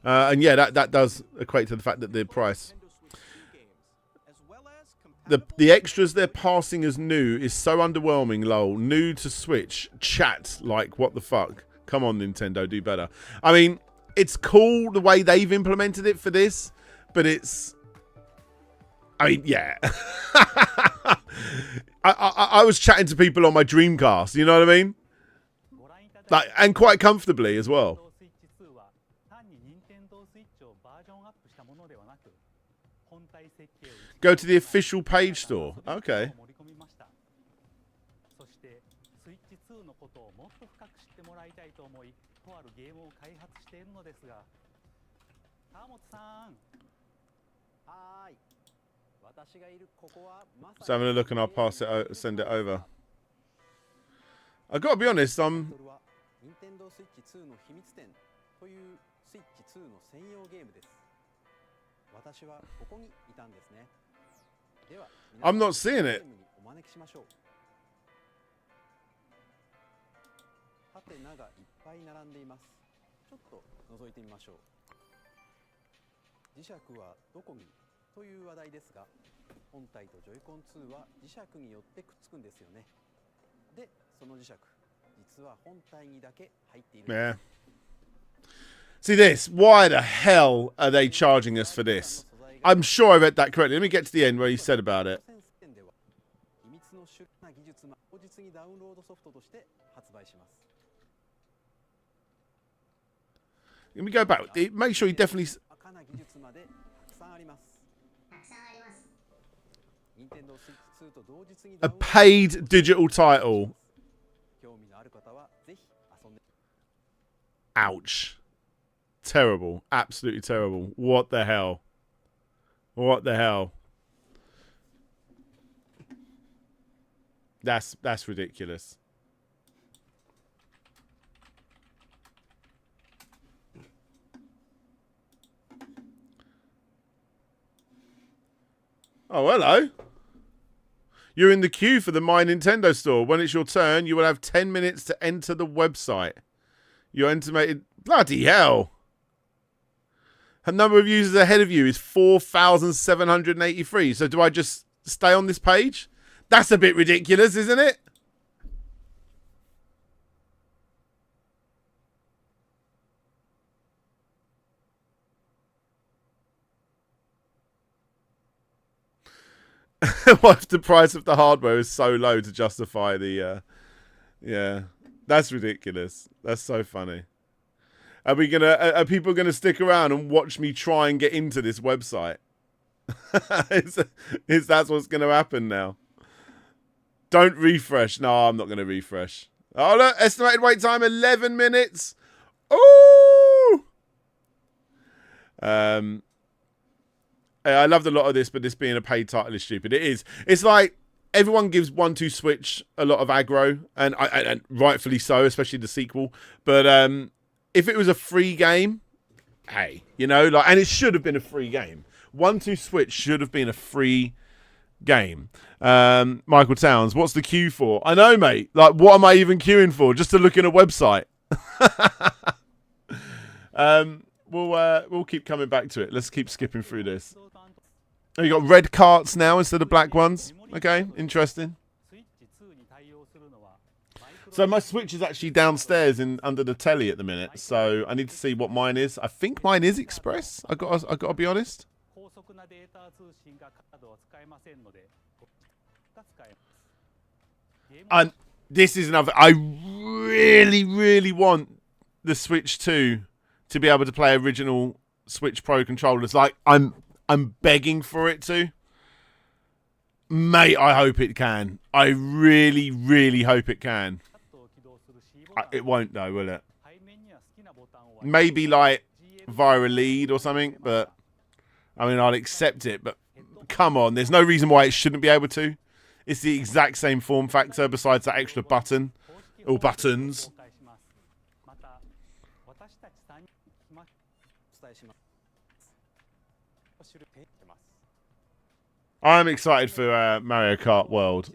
And yeah, that does equate to the fact that the price. The extras they're passing as new is so underwhelming, lol. New to Switch. Chat, like, what the fuck? Come on, Nintendo, do better. I mean, it's cool the way they've implemented it for this, but it's... I mean, yeah. I was chatting to people on my Dreamcast, you know what I mean? Like, and quite comfortably as well. Go to the official page store. Okay. So having a look, and I'll pass it, send it over. I gotta be honest, I'm not seeing it. Yeah. See this? Why the hell are they charging us for this? I'm sure I read that correctly. Let me get to the end where he said about it. Let me go back. Make sure he definitely... A paid digital title. Ouch. Terrible. Absolutely terrible. What the hell? What the hell? That's ridiculous. Oh, hello. You're in the queue for the My Nintendo store. When it's your turn, you will have 10 minutes to enter the website. Your estimated... Bloody hell. The number of users ahead of you is 4,783. So do I just stay on this page? That's a bit ridiculous, isn't it? What if the price of the hardware is so low to justify the... yeah, that's ridiculous. That's so funny. Are people gonna stick around and watch me try and get into this website? is that what's gonna happen now? Don't refresh. No, I'm not gonna refresh. Oh look, estimated wait time 11 minutes. Ooh. I loved a lot of this, but this being a paid title is stupid. It is. It's like everyone gives 1-2-Switch a lot of aggro, and rightfully so, especially the sequel. But if it was a free game, hey, you know, like, and it should have been a free game. 1-2-Switch should have been a free game. Michael Towns, what's the queue for? I know, mate. Like, what am I even queuing for? Just to look in a website. We'll keep coming back to it. Let's keep skipping through this. Oh, you got red carts now instead of black ones. Okay, interesting. So my Switch is actually downstairs under the telly at the minute. So I need to see what mine is. I think mine is Express. I got to be honest. And this is another. I really want the Switch 2 to be able to play original Switch Pro controllers. Like, I'm begging for it to. Mate, I hope it can. I really hope it can. It won't though, will it? Maybe like via a lead or something, but I mean, I'll accept it, but come on, there's no reason why it shouldn't be able to. It's the exact same form factor besides that extra button or buttons. I'm excited for Mario Kart World,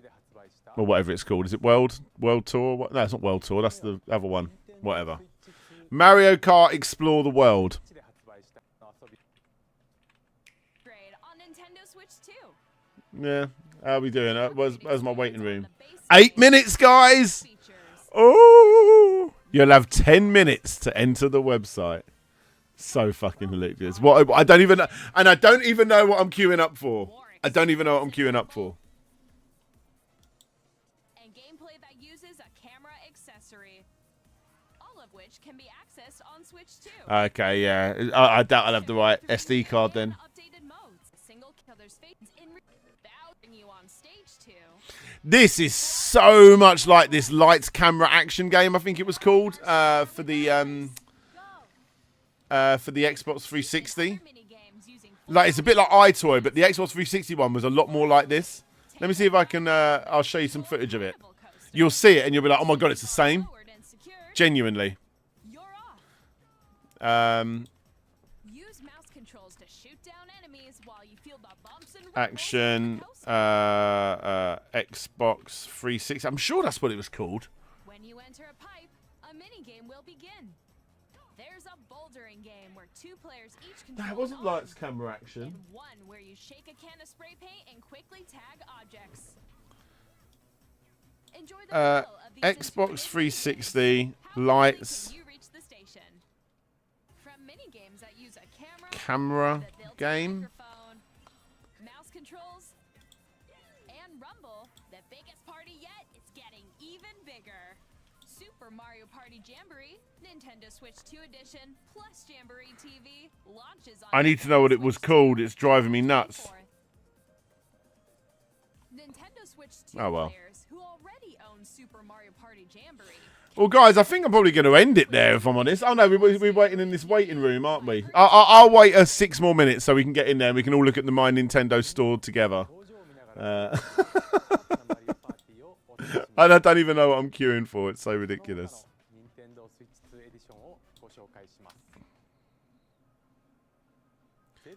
or whatever it's called. Is it World Tour? No, it's not World Tour. That's the other one. Whatever. Mario Kart Explore the World. Yeah, how are we doing? Where's my waiting room? 8 minutes, guys. Oh, you'll have 10 minutes to enter the website. So fucking ridiculous. What I don't even know, and I don't even know what I'm queuing up for. I don't even know what I'm queuing up for. And gameplay that uses a camera accessory, all of which can be accessed on Switch 2. Okay, yeah. I doubt I'll have the right SD card then. This is so much like this Lights Camera Action game, I think it was called, for the Xbox 360. Like, it's a bit like iToy, but the Xbox 360 one was a lot more like this. Let me see if I can, I'll show you some footage of it. You'll see it and you'll be like, oh my god, it's the same. Genuinely. Action, Xbox 360. I'm sure that's what it was called. When you enter a pipe, a mini game will begin. There's a bouldering game where 2 players each control. No, it wasn't Lights Camera Action. And one where you shake a can of spray paint and quickly tag objects. Enjoy the Xbox 360 Lights Camera game. Mouse controls and Rumble, the biggest party yet. It's getting even bigger. Super Mario Party Jamboree, Nintendo Switch 2 Edition plus Jamboree TV launches on. I need to know what it was called. It's driving me nuts. Nintendo Switch 2 oh well. Players who already own Super Mario Party Jamboree. Well, guys, I think I'm probably going to end it there, if I'm honest. Oh, no, we're waiting in this waiting room, aren't we? I'll wait 6 more minutes so we can get in there and we can all look at the My Nintendo store together. And I don't even know what I'm queuing for. It's so ridiculous.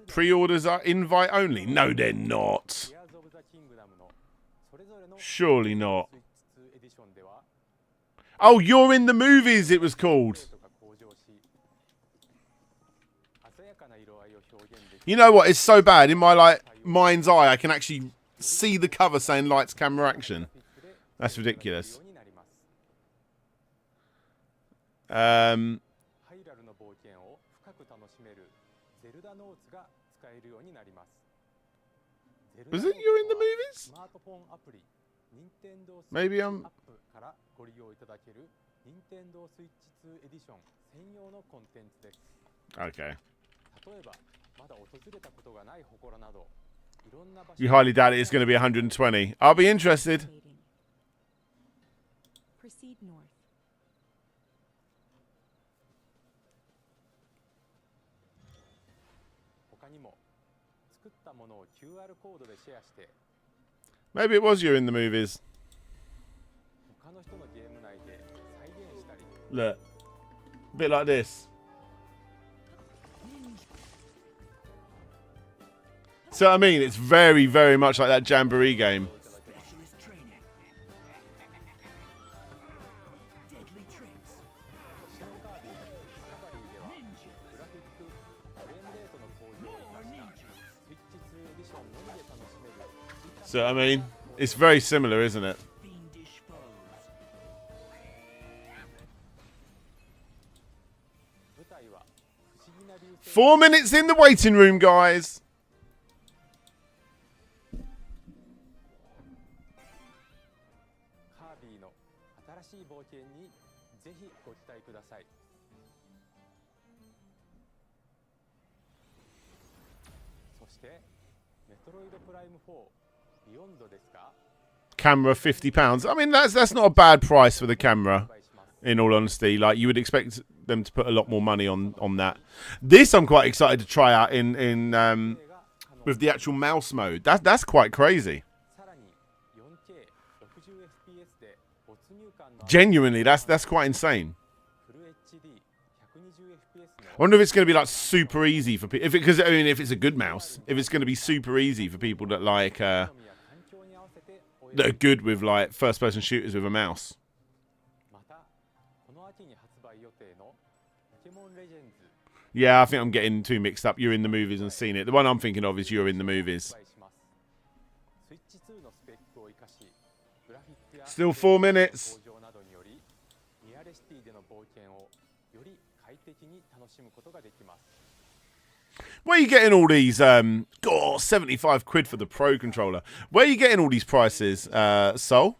Pre-orders are invite only. No, they're not. Surely not. Oh, You're in the Movies, it was called. You know what? It's so bad. In my mind's eye, I can actually see the cover saying lights, camera, action. That's ridiculous. Was it You're in the Movies? Maybe I'm... Okay. You highly doubt it's going to be 120. I'll be interested. Proceed north. Maybe it was You're in the Movies. Look. A bit like this. So I mean, it's very, very much like that Jamboree game. So I mean, it's very similar, isn't it? Four minutes in the waiting room, guys. Camera £50. I mean, that's not a bad price for the camera. In all honesty, like you would expect them to put a lot more money on that. This I'm quite excited to try out in with the actual mouse mode. That's quite crazy. Genuinely, that's quite insane. I wonder if it's going to be like super easy for people. Because I mean, if it's a good mouse, if it's going to be super easy for people that like that are good with like first-person shooters with a mouse. Yeah, I think I'm getting too mixed up. You're in the Movies and seen it. The one I'm thinking of is You're in the Movies. Still 4 minutes. Where are you getting all these? 75 quid for the Pro controller. Where are you getting all these prices, Sol?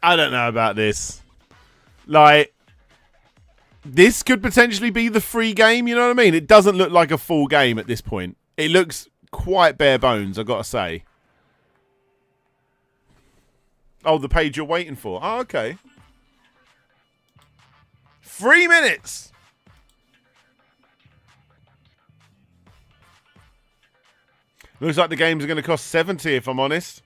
I don't know about this. Like, this could potentially be the free game, you know what I mean? It doesn't look like a full game at this point. It looks quite bare bones, I've got to say. Oh, the page you're waiting for. Oh, okay. 3 minutes! Looks like the games are going to cost 70 if I'm honest.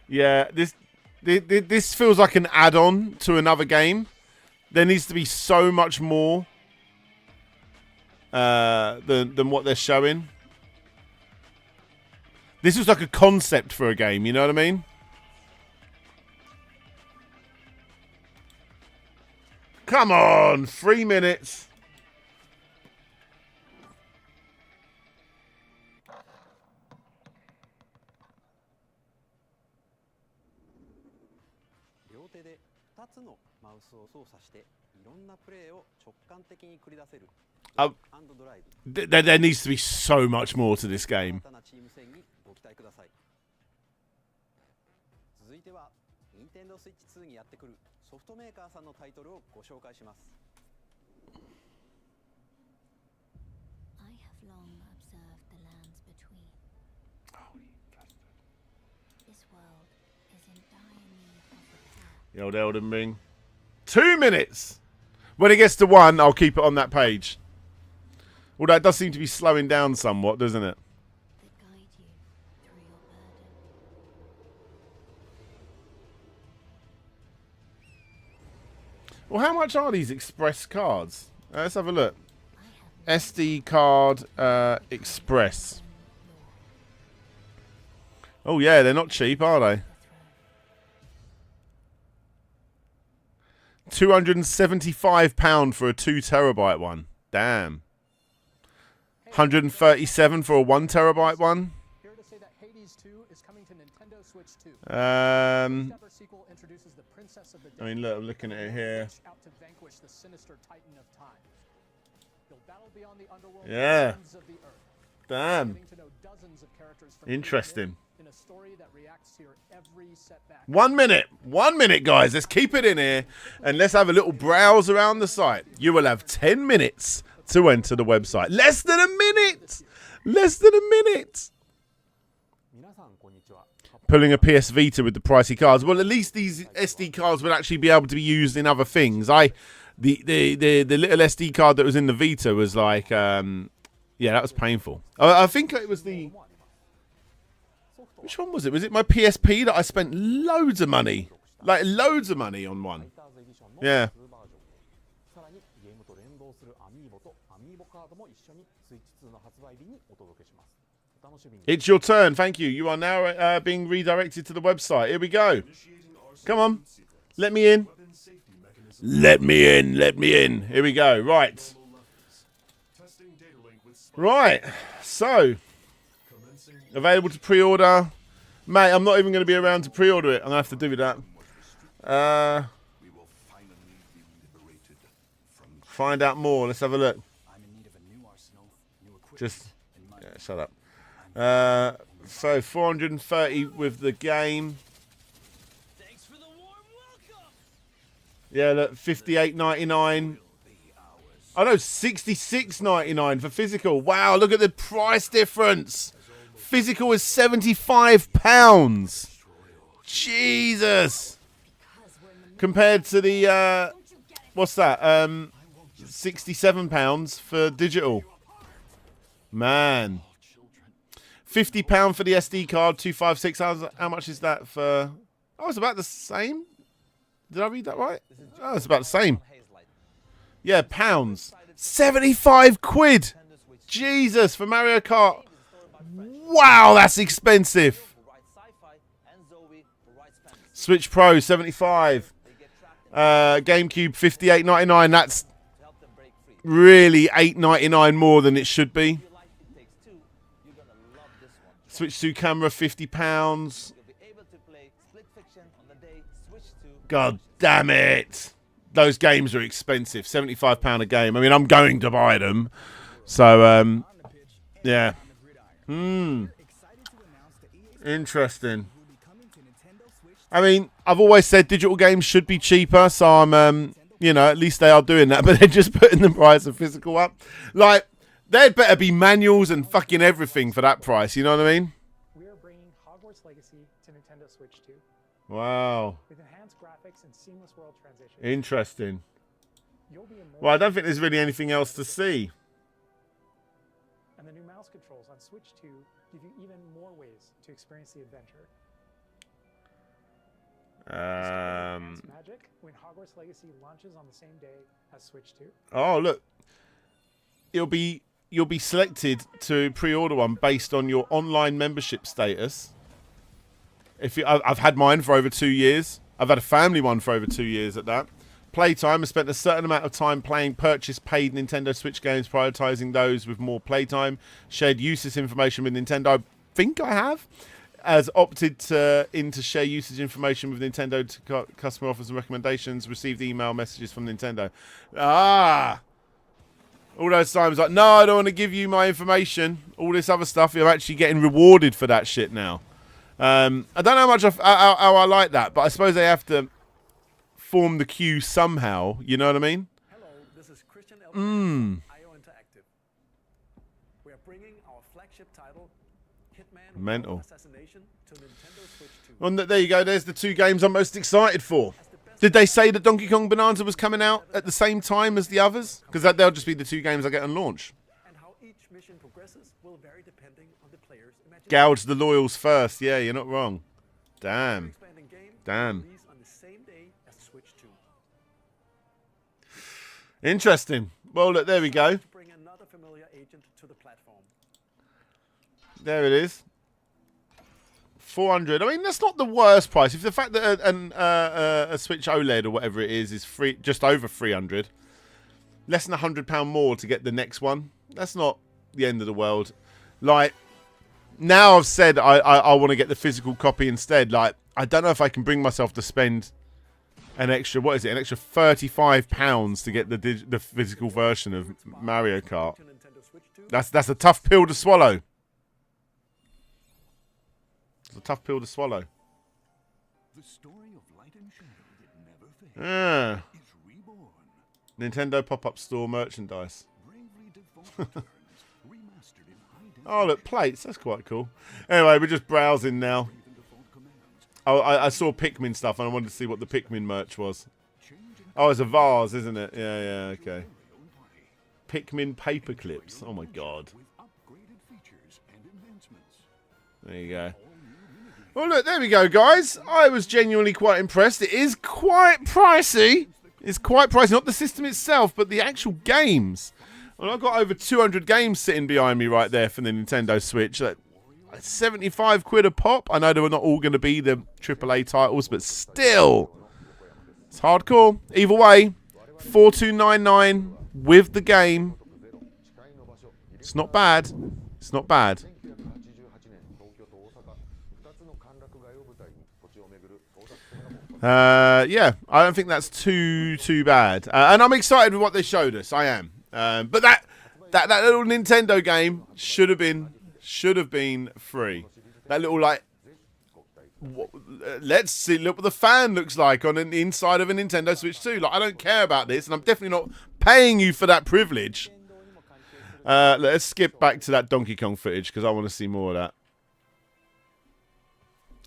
Yeah, this feels like an add-on to another game. There needs to be so much more than what they're showing. This was like a concept for a game, you know what I mean? Come on, 3 minutes. There needs to be so much more to this game. long observed the lands between. This world is in dire need of repair. The old Elden Ring. 2 minutes! When it gets to 1, I'll keep it on that page. Although it does seem to be slowing down somewhat, doesn't it? Well, how much are these Express cards? Let's have a look. SD card Express. Oh yeah, they're not cheap, are they? £275 for a 2 terabyte one. Damn. 137 for a 1 terabyte one. Here to say that Hades 2 is coming to Nintendo Switch 2. Sequel introduces the Princess of the I mean, look, I'm looking at it here. out to vanquish the sinister Titan of Time. You'll battle beyond the underworld Yeah. of the earth. Damn. Getting to know dozens of characters from Interesting. in a story that reacts to your every setback. 1 minute. 1 minute, guys. Let's keep it in here. And let's have a little browse around the site. You will have 10 minutes to enter the website. Less than a minute. Less than a minute. Pulling a PS Vita with the pricey cards. Well, at least these SD cards would actually be able to be used in other things. The little SD card that was in the Vita was like, yeah, that was painful. I think it was the... Which one was it? Was it my PSP that I spent loads of money? Like, loads of money on one. Yeah. It's your turn. Thank you. You are now being redirected to the website. Here we go. Come on. Let me in. Let me in. Let me in. Here we go. Right. Right. So, available to pre-order. Mate, I'm not even going to be around to pre-order it. I'm going to have to do with that. Find out more. Let's have a look. Just, yeah, shut up. So 430 with the game. Yeah, look, 58.99. Oh no, 66.99 for physical. Wow, look at the price difference. Physical is £75. Jesus. Compared to the what's that? £67 for digital. Man. £50 for the SD card, 256. How much is that for? Oh, it's about the same. Did I read that right? Oh, it's about the same. Yeah, pounds. 75 quid. Jesus, for Mario Kart. Wow, that's expensive. Switch Pro, 75. GameCube, 58.99. That's really $8.99 more than it should be. Switch 2 camera, £50. God damn it. Those games are expensive. £75 a game. I mean, I'm going to buy them. So, yeah. Interesting. I mean, I've always said digital games should be cheaper. So I'm, you know, at least they are doing that. But they're just putting the price of physical up. Like, there'd better be manuals and fucking everything for that price. You know what I mean? We are bringing Hogwarts Legacy to Nintendo Switch 2. Wow. With enhanced graphics and seamless world transition. Interesting. Well, I don't think there's really anything else to see. And the new mouse controls on Switch 2 give you even more ways to experience the adventure. Magic when Hogwarts Legacy launches on the same day as Switch 2. Oh, look. You'll be selected to pre-order one based on your online membership status. I've had mine for over 2 years. I've had a family one for over 2 years at that. Playtime. I spent a certain amount of time playing purchased paid Nintendo Switch games, prioritizing those with more playtime. Shared usage information with Nintendo. I think I have. As opted to share usage information with Nintendo to customer offers and recommendations. Received email messages from Nintendo. All those times like, no, I don't want to give you my information. All this other stuff. You're actually getting rewarded for that shit now. I don't know how much how I like that, but I suppose they have to form the queue somehow. You know what I mean? Hello, this is Christian IO Interactive. We are Mental. Well, there you go. There's the two games I'm most excited for. Did they say that Donkey Kong Bonanza was coming out at the same time as the others? Because they'll just be the two games I get on launch. Gouge the loyals first. Yeah, you're not wrong. Damn. Damn. Interesting. Well, look, there we go. There it is. 400. I mean, that's not the worst price. If the fact that a Switch OLED or whatever it is free, just over 300, less than £100 more to get the next one, that's not the end of the world. Like, now I've said I want to get the physical copy instead. Like, I don't know if I can bring myself to spend an extra, what is it, an extra £35 to get the physical version of Mario Kart. That's a tough pill to swallow. It's a tough pill to swallow. The story of light and shadow that never fails is reborn. Nintendo pop-up store merchandise. Oh, look, plates. That's quite cool. Anyway, we're just browsing now. Oh, I saw Pikmin stuff, and I wanted to see what the Pikmin merch was. Oh, it's a vase, isn't it? Yeah, okay. Pikmin paper clips. Oh, my God. There you go. Well, look, there we go, guys. I was genuinely quite impressed. It is quite pricey. It's quite pricey. Not the system itself, but the actual games. Well, I've got over 200 games sitting behind me right there for the Nintendo Switch. 75 quid a pop. I know they were not all going to be the AAA titles, but still. It's hardcore. Either way, 4299 with the game. It's not bad. It's not bad. Yeah, I don't think that's too bad, and I'm excited with what they showed us. I am, but that little Nintendo game should have been free. That little let's see, look what the fan looks like on the inside of a Nintendo Switch 2. Like, I don't care about this, and I'm definitely not paying you for that privilege. Let's skip back to that Donkey Kong footage because I want to see more of that.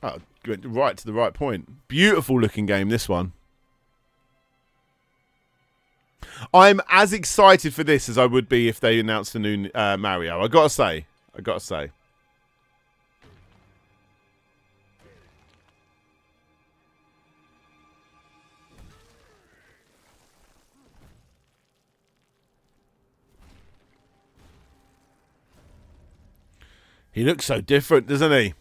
Oh, went right to the right point. Beautiful looking game, this one. I'm as excited for this as I would be if they announced the new Mario. I gotta say. He looks so different, doesn't he?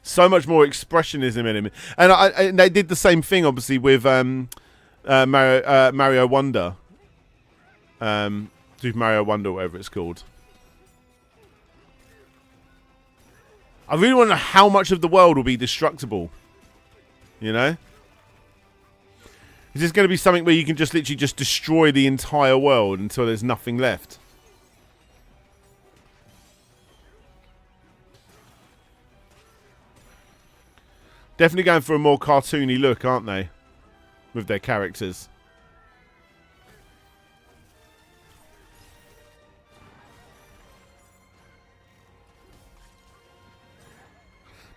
So much more expressionism in him, and they did the same thing, obviously, with Mario Wonder, Super Mario Wonder, whatever it's called. I really want to know how much of the world will be destructible. You know, is this going to be something where you can just literally just destroy the entire world until there's nothing left? Definitely going for a more cartoony look, aren't they? With their characters.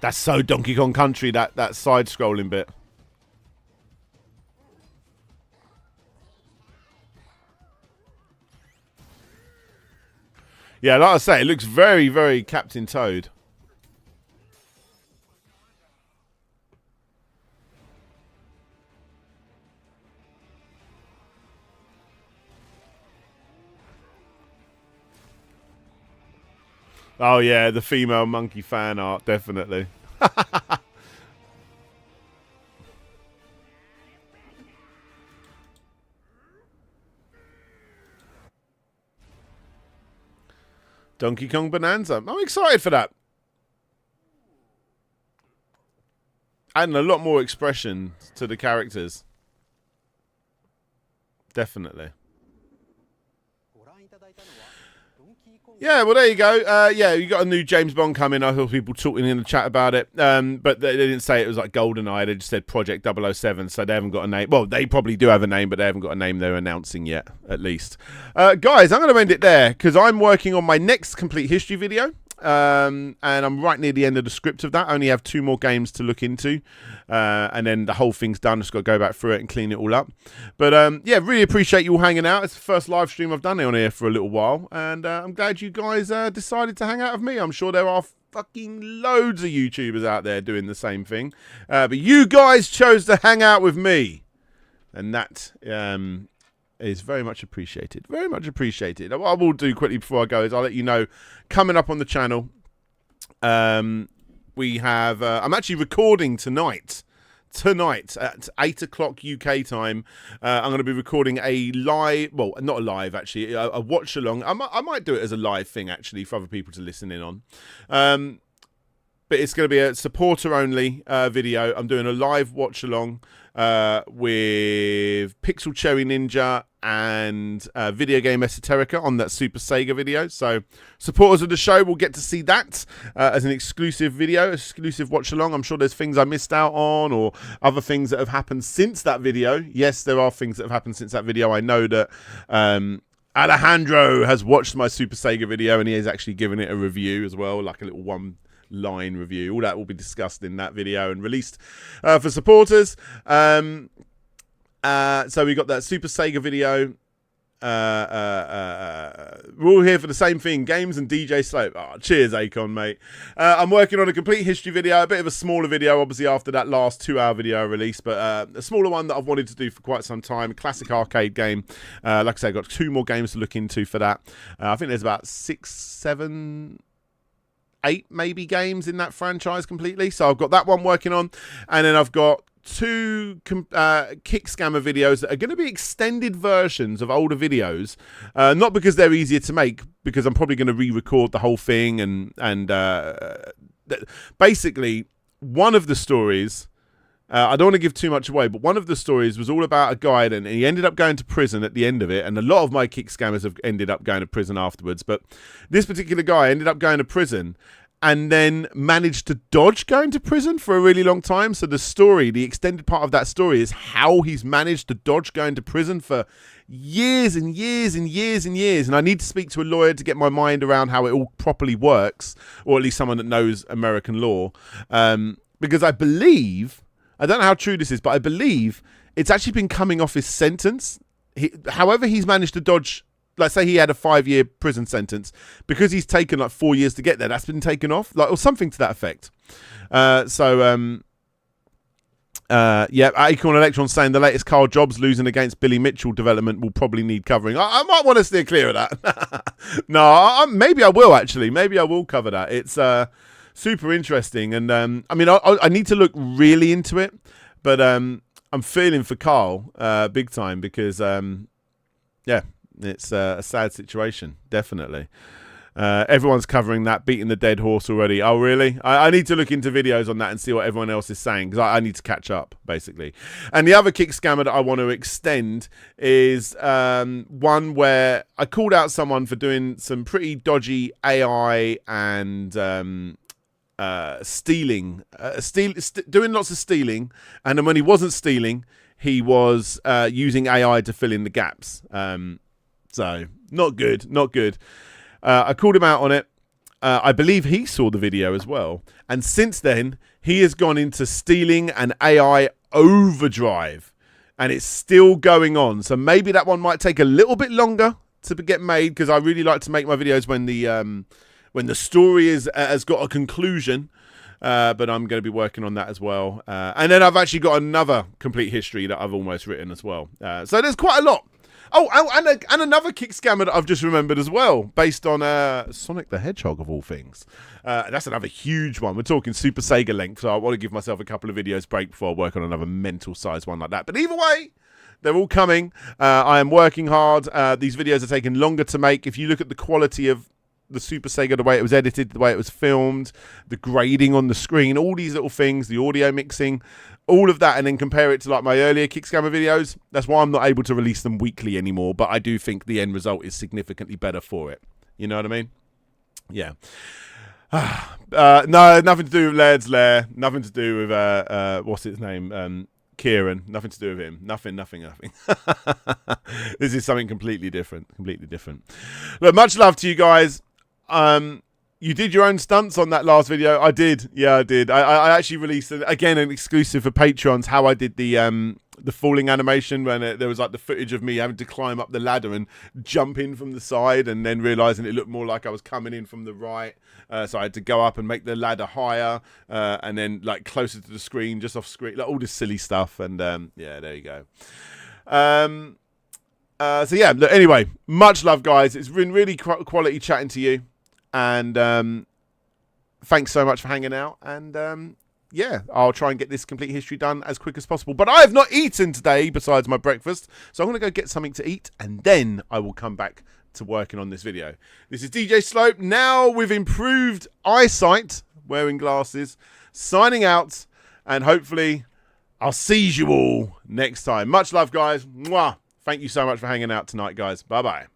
That's so Donkey Kong Country, that side-scrolling bit. Yeah, like I say, it looks very, very Captain Toad. Oh, yeah, the female monkey fan art, definitely. Donkey Kong Bonanza. I'm excited for that. Adding a lot more expression to the characters. Yeah, well, there you go. Yeah, you got a new James Bond coming. I saw people talking in the chat about it, but they didn't say it was like GoldenEye. They just said Project 007, so they haven't got a name. Well, they probably do have a name, but they haven't got a name they're announcing yet, at least. Guys, I'm going to end it there because I'm working on my next complete history video. And I'm right near the end of the script of that. I only have 2 more games to look into, and then the whole thing's done. Just got to go back through it and clean it all up. But yeah, really appreciate you all hanging out. It's the first live stream I've done on here for a little while, and I'm glad you guys decided to hang out with me. I'm sure there are fucking loads of YouTubers out there doing the same thing, but you guys chose to hang out with me, and that is very much appreciated. Very much appreciated. What I will do quickly before I go is I'll let you know, coming up on the channel, we have, I'm actually recording tonight at 8 o'clock UK time. I'm going to be recording a live, well, not a live actually, a watch along. I might do it as a live thing actually for other people to listen in on. But it's going to be a supporter only video. I'm doing a live watch along with Pixel Cherry Ninja and Video Game Esoterica on that Super Sega video. So supporters of the show will get to see that as an exclusive video, exclusive watch along. I'm sure there's things I missed out on or other things that have happened since that video. Yes, there are things that have happened since that video. I know that Alejandro has watched my Super Sega video and he has actually given it a review as well, like a little one-line review. All that will be discussed in that video and released for supporters. So we got that Super Sega video. We're all here for the same thing, games and DJ Slope. Oh, cheers, Akon, mate. I'm working on a complete history video, a bit of a smaller video, obviously, after that last 2-hour video I released, but a smaller one that I've wanted to do for quite some time. A classic arcade game. Like I said, I've got 2 more games to look into for that. I think there's about 6, 7... 8 maybe games in that franchise completely. So I've got that one working on. And then I've got 2 Kick Scammer videos that are going to be extended versions of older videos. Not because they're easier to make, because I'm probably going to re-record the whole thing. And basically, one of the stories... I don't want to give too much away, but one of the stories was all about a guy, and he ended up going to prison at the end of it, and a lot of my Kick Scammers have ended up going to prison afterwards, but this particular guy ended up going to prison and then managed to dodge going to prison for a really long time. So the story, the extended part of that story, is how he's managed to dodge going to prison for years and years and years and years, and I need to speak to a lawyer to get my mind around how it all properly works, or at least someone that knows American law, because I believe... I don't know how true this is, but I believe it's actually been coming off his sentence. However he's managed to dodge, let's say he had a 5-year prison sentence, because he's taken like 4 years to get there, that's been taken off, like, or something to that effect. Yeah, Acorn Electron saying the latest Carl Jobs losing against Billy Mitchell development will probably need covering. I might want to steer clear of that. No, maybe I will actually. Maybe I will cover that. It's... super interesting, and I mean, I need to look really into it, but I'm feeling for Carl big time because, yeah, it's a sad situation, definitely. Everyone's covering that, beating the dead horse already. Oh, really? I need to look into videos on that and see what everyone else is saying, because I need to catch up, basically. And the other Kick Scammer that I want to extend is one where I called out someone for doing some pretty dodgy AI and... stealing, doing lots of stealing, and then when he wasn't stealing, he was using AI to fill in the gaps. So not good. I called him out on it. I believe he saw the video as well, and since then he has gone into stealing and AI overdrive, and it's still going on. So maybe that one might take a little bit longer to get made, because I really like to make my videos when the story has got a conclusion, but I'm going to be working on that as well. And then I've actually got another complete history that I've almost written as well. So there's quite a lot. Oh, and another Kick Scammer that I've just remembered as well, based on Sonic the Hedgehog, of all things. That's another huge one. We're talking Super Sega length, so I want to give myself a couple of videos break before I work on another mental-sized one like that. But either way... they're all coming. I am working hard. These videos are taking longer to make. If you look at the quality of the Super Sega, the way it was edited, the way it was filmed, the grading on the screen, all these little things, the audio mixing, all of that, and then compare it to like my earlier Kick Scammer videos, that's why I'm not able to release them weekly anymore, but I do think the end result is significantly better for it. You know what I mean? Yeah. No, nothing to do with Laird's Lair. Nothing to do with what's his name? Kieran. Nothing to do with him. Nothing. This is something completely different. Look, much love to you guys. You did your own stunts on that last video. I did. Yeah, I did. I actually released again an exclusive for Patreons. How I did the falling animation when there was like the footage of me having to climb up the ladder and jump in from the side, and then realizing it looked more like I was coming in from the right. So I had to go up and make the ladder higher, and then like closer to the screen, just off screen, like all this silly stuff. And yeah, there you go. So yeah. Look, anyway, much love, guys. It's been really quality chatting to you. And thanks so much for hanging out. And yeah, I'll try and get this complete history done as quick as possible. But I have not eaten today besides my breakfast. So I'm going to go get something to eat. And then I will come back to working on this video. This is DJ Slope, now with improved eyesight, wearing glasses, signing out. And hopefully I'll see you all next time. Much love, guys. Mwah. Thank you so much for hanging out tonight, guys. Bye-bye.